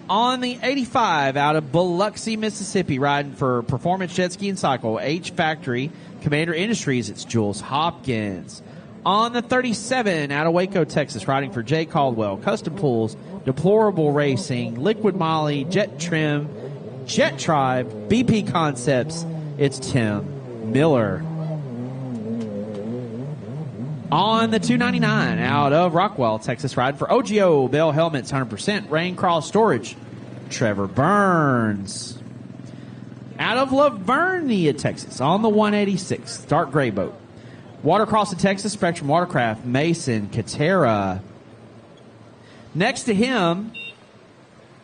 On the 85 out of Biloxi, Mississippi, riding for Performance Jet Ski and Cycle, H Factory, Commander Industries, it's Jules Hopkins. On the 37 out of Waco, Texas, riding for Jay Caldwell, Custom Pools, Deplorable Racing, Liquid Molly, Jet Trim, Jet Tribe, BP Concepts, it's Tim Miller. On the 299 out of Rockwell, Texas, ride for OGO, Bell Helmets, 100%, Rain Cross Storage, Trevor Burns. Out of Lavernia, Texas, on the 186, dark gray boat. Watercross of Texas, Spectrum Watercraft, Mason Katera. Next to him,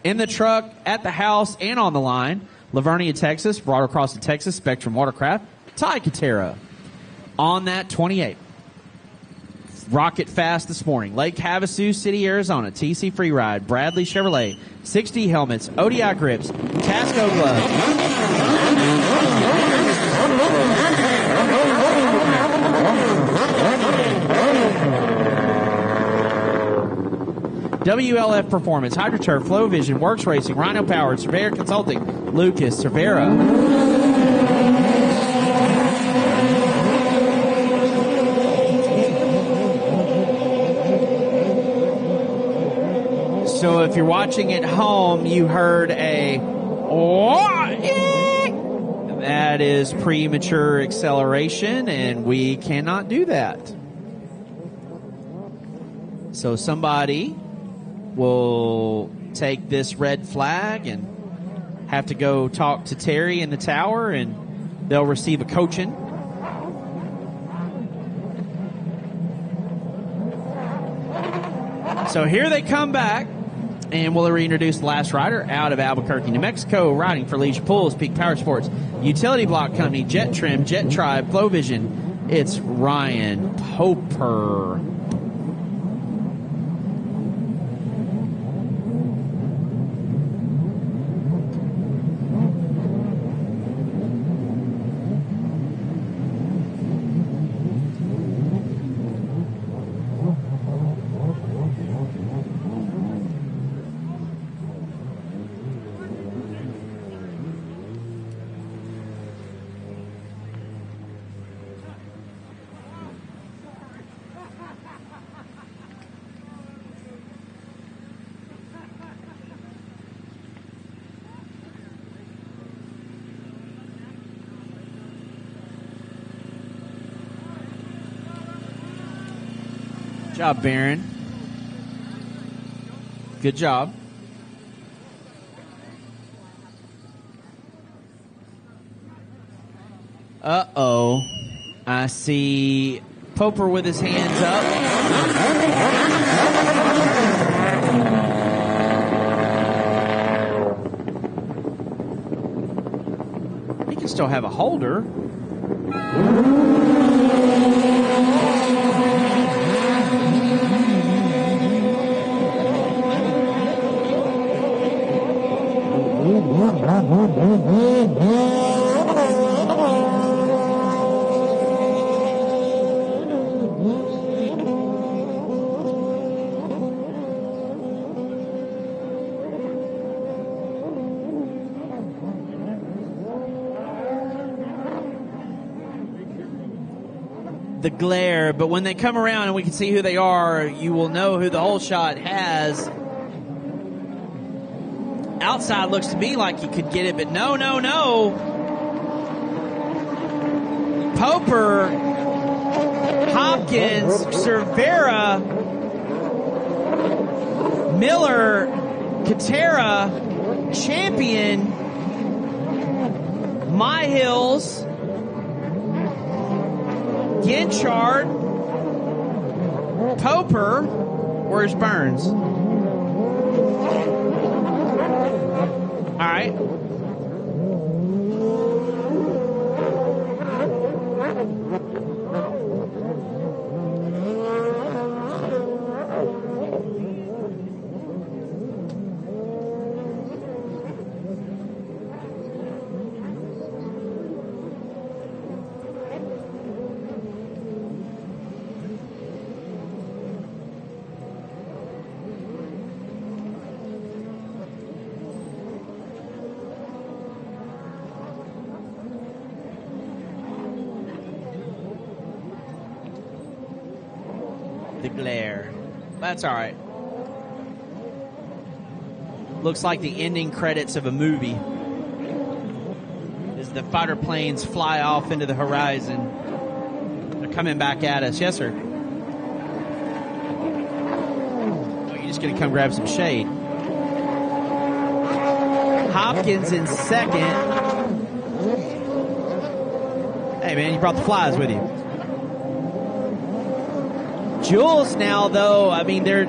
in the truck, at the house, and on the line, Lavernia, Texas, Watercross of Texas, Spectrum Watercraft, Ty Katera. On that 28. Rocket fast this morning. Lake Havasu City, Arizona, TC Free Ride, Bradley Chevrolet, 6D helmets, ODI grips, Tasco gloves. WLF Performance, HydroTurf, Flow Vision, Works Racing, Rhino Power, Surveyor Consulting, Lucas Cervera. So if you're watching at home, you heard a that is premature acceleration, and we cannot do that. So somebody will take this red flag and have to go talk to Terry in the tower, and they'll receive a coaching. So here they come back. And we'll reintroduce the last rider out of Albuquerque, New Mexico, riding for Leisure Pools, Peak Power Sports, Utility Block Company, Jet Trim, Jet Tribe, Flow Vision. It's Ryan Poper. Good job, Baron. Good job. Uh-oh. I see Poper with his hands up. He can still have a holder. The glare, but when they come around and we can see who they are, you will know who the whole shot has. Outside looks to me like you could get it, but no. Poper, Hopkins, Cervera, Miller, Katera, Champion, My Hills, Ginchard, Poper. Where's Burns? All right. The glare. That's all right. Looks like the ending credits of a movie as the fighter planes fly off into the horizon. They're coming back at us. Yes, sir. just going to come grab some shade. Hopkins in second. Hey, man, you brought the flies with you. Jules now, though, I mean, they're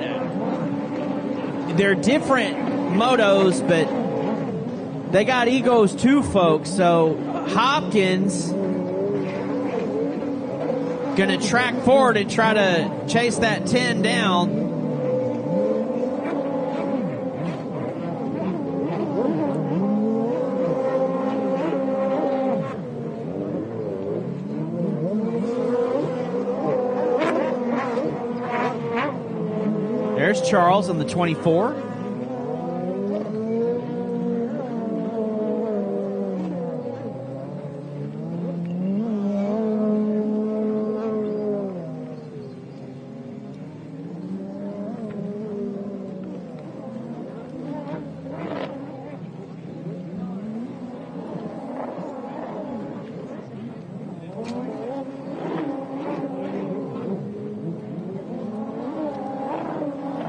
different motos, but they got egos too, folks. So Hopkins going to track forward and try to chase that 10 down. There's Charles on the 24.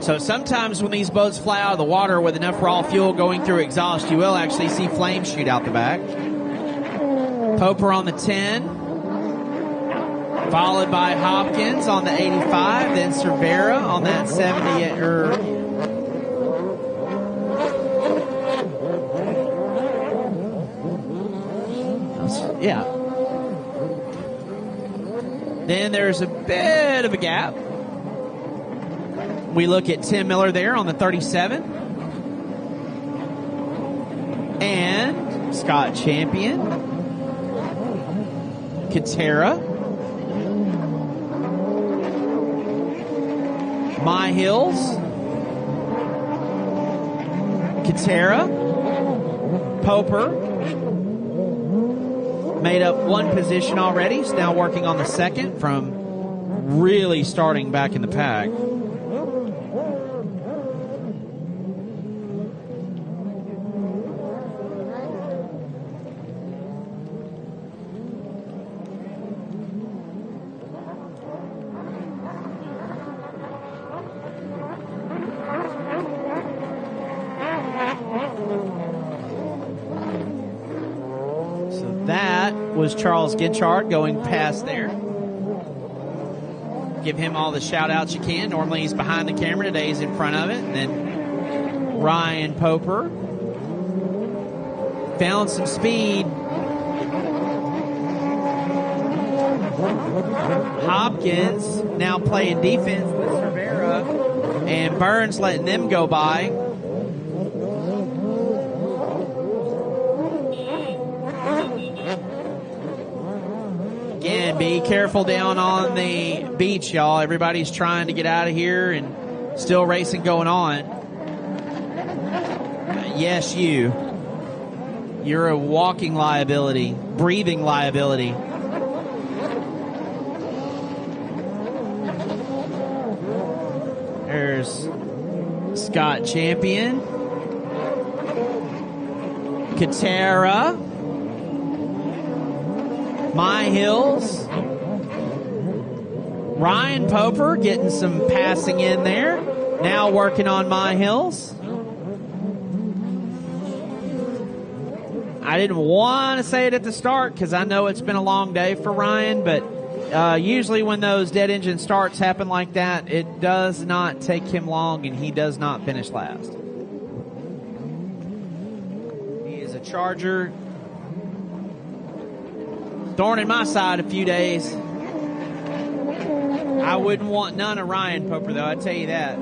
So sometimes when these boats fly out of the water with enough raw fuel going through exhaust, you will actually see flames shoot out the back. Poper on the 10, followed by Hopkins on the 85, then Cervera on that 70. Yeah. Then there's a bit of a gap. We look at Tim Miller there on the 37. And Scott Champion. Katera. My Hills. Katera. Poper. Made up one position already. He's now working on the second from really starting back in the pack. Was Charles Ginchard going past there. Give him all the shout outs you can. Normally he's behind the camera. Today he's in front of it. And then Ryan Poper found some speed. Hopkins now playing defense with Cervera, and Burns letting them go by. Again, be careful down on the beach, y'all. Everybody's trying to get out of here and still racing going on. Yes, you're a walking liability, breathing liability. There's Scott Champion. Katera. My Hills. Ryan Poper getting some passing in there. Now working on My Hills. I didn't want to say it at the start because I know it's been a long day for Ryan, but usually when those dead engine starts happen like that, it does not take him long and he does not finish last. He is a Charger. Thorn in my side a few days. I wouldn't want none of Ryan Poper, though, I tell you that.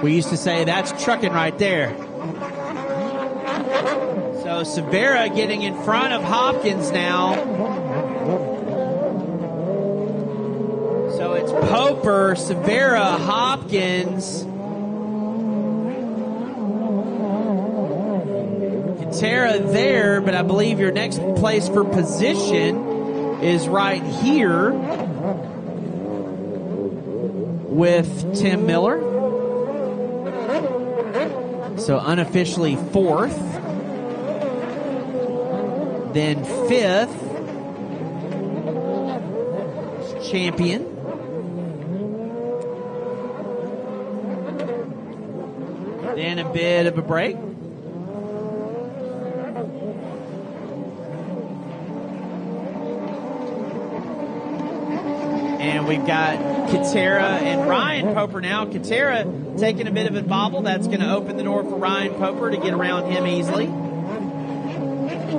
We used to say that's trucking right there. So Cervera getting in front of Hopkins now. So it's Poper, Cervera, Hopkins. Tara there, but I believe your next place for position is right here with Tim Miller. So unofficially fourth. Then fifth, Champion. Then a bit of a break. And we've got Katera and Ryan Poper now. Katera taking a bit of a bobble. That's going to open the door for Ryan Poper to get around him easily.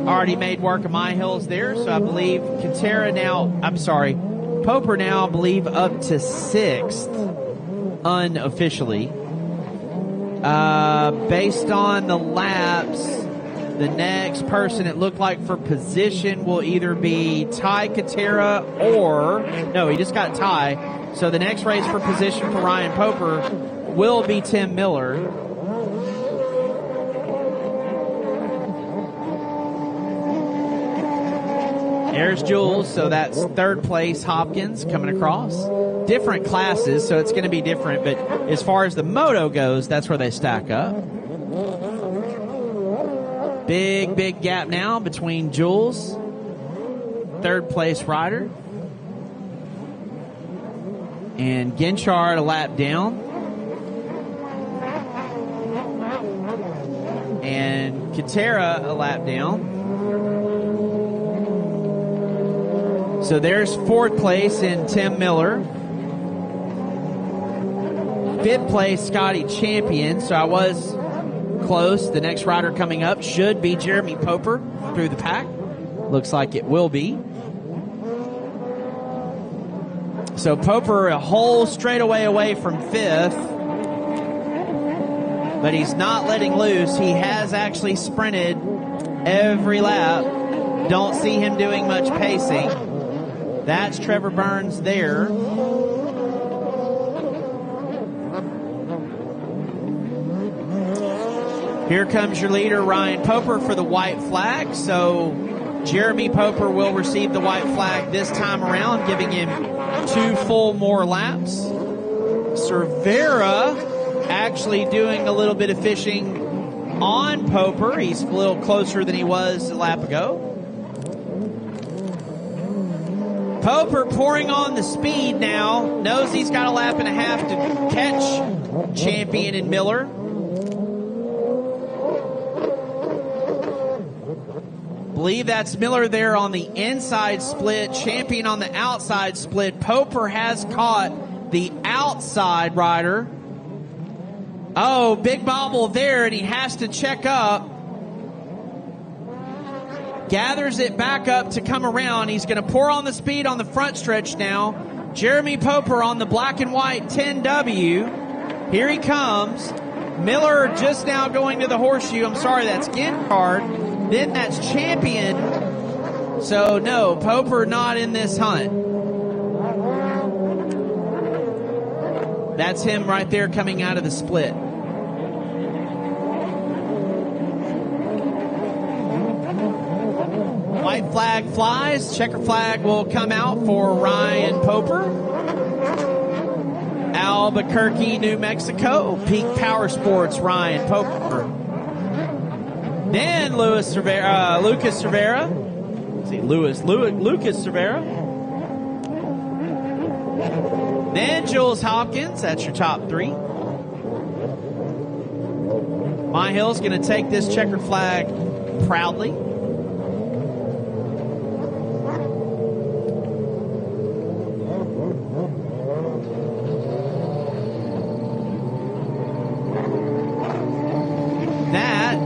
Already made work of my hills there, so I believe Poper now, I believe, up to 6th unofficially. Based on the laps, the next person it looked like for position will either be Ty Katera or, no, he just got Ty. So the next race for position for Ryan Poper will be Tim Miller. There's Jules, so that's 3rd place Hopkins coming across. Different classes, so it's going to be different, but as far as the moto goes, that's where they stack up. Big gap now between Jules, 3rd place rider, and Ginchard a lap down. And Katera a lap down. So there's 4th place in Tim Miller. 5th place, Scotty Champion. So I was close. The next rider coming up should be Jeremy Poper through the pack. Looks like it will be. So Poper a whole straightaway away from 5th. But he's not letting loose. He has actually sprinted every lap. Don't see him doing much pacing. That's Trevor Burns there. Here comes your leader, Ryan Poper, for the white flag. So Jeremy Poper will receive the white flag this time around, giving him 2 full more laps. Cervera actually doing a little bit of fishing on Poper. He's a little closer than he was a lap ago. Poper pouring on the speed now. Knows he's got a lap and a half to catch Champion and Miller. Believe that's Miller there on the inside split. Champion on the outside split. Poper has caught the outside rider. Oh, big bobble there, and he has to check up. Gathers it back up to come around. He's going to pour on the speed on the front stretch now. Jeremy Poper on the black and white 10W. Here he comes. Miller just now going to the horseshoe. I'm sorry, that's Ginchard. Then that's Champion. So no, Poper not in this hunt. That's him right there coming out of the split. White flag flies. Checker flag will come out for Ryan Poper. Albuquerque, New Mexico. Peak Power Sports, Ryan Poper. Then Lucas Cervera. Lucas Cervera. Then Jules Hopkins. That's your top 3. My Hill's going to take this checkered flag proudly. That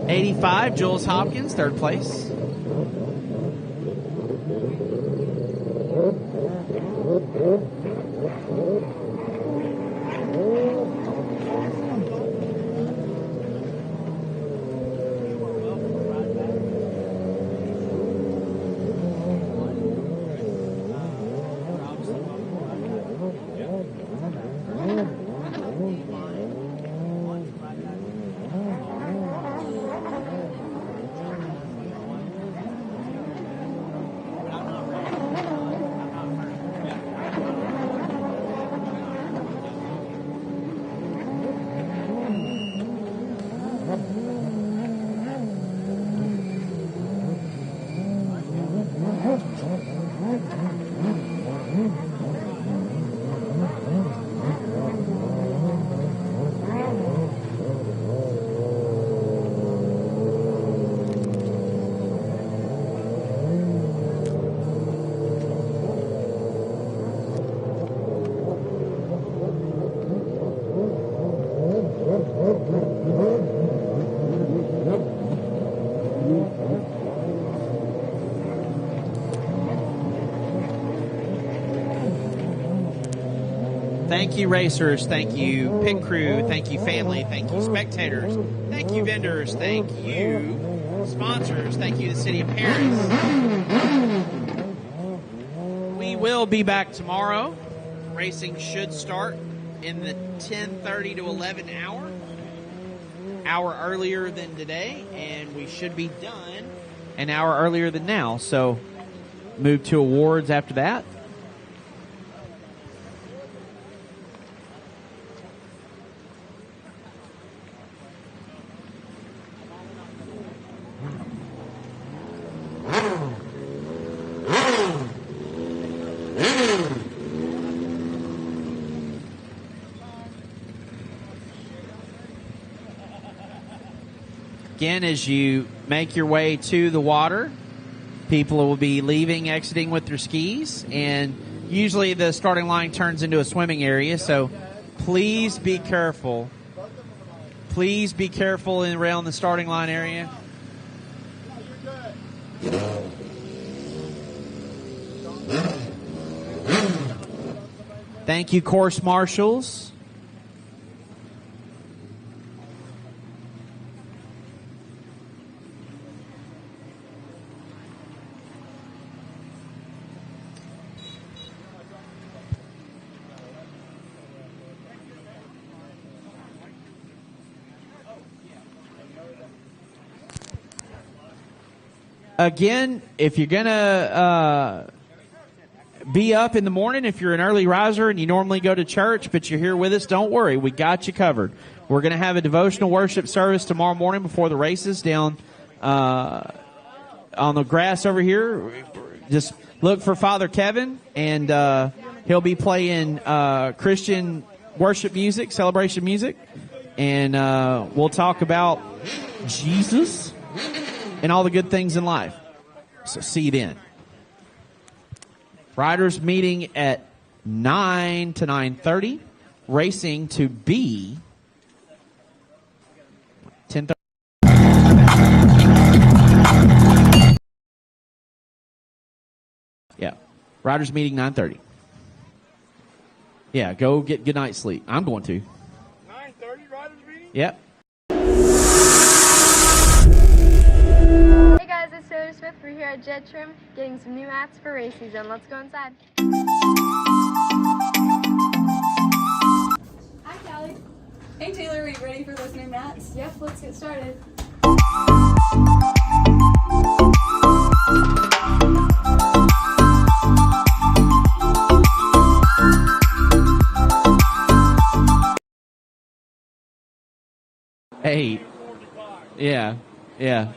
85, Jules Hopkins, 3rd place. Thank you, racers. Thank you, pit crew. Thank you, family. Thank you, spectators. Thank you, vendors. Thank you, sponsors. Thank you, the city of Paris. We will be back tomorrow. Racing should start in the 10:30 to 11 hour earlier than today, and we should be done an hour earlier than now. So move to awards after that. Again, as you make your way to the water, people will be leaving, exiting with their skis, and usually the starting line turns into a swimming area, so please be careful. Please be careful around the starting line area. Thank you, course marshals. Again, if you're going to be up in the morning, if you're an early riser and you normally go to church, but you're here with us, don't worry. We got you covered. We're going to have a devotional worship service tomorrow morning before the races down on the grass over here. Just look for Father Kevin, and he'll be playing Christian worship music, celebration music, and we'll talk about Jesus and all the good things in life. So see you then. Riders meeting at 9 to 9:30. Racing to be 10:30. Yeah. Riders meeting 9:30. Yeah, go get good night's sleep. I'm going to. 9:30 riders meeting? Yep. Hey guys, it's Taylor Smith. We're here at Jet Trim getting some new mats for race season. Let's go inside. Hi, Callie. Hey, Taylor. Are you ready for those new mats? Yep, let's get started. Hey. Yeah. Yeah.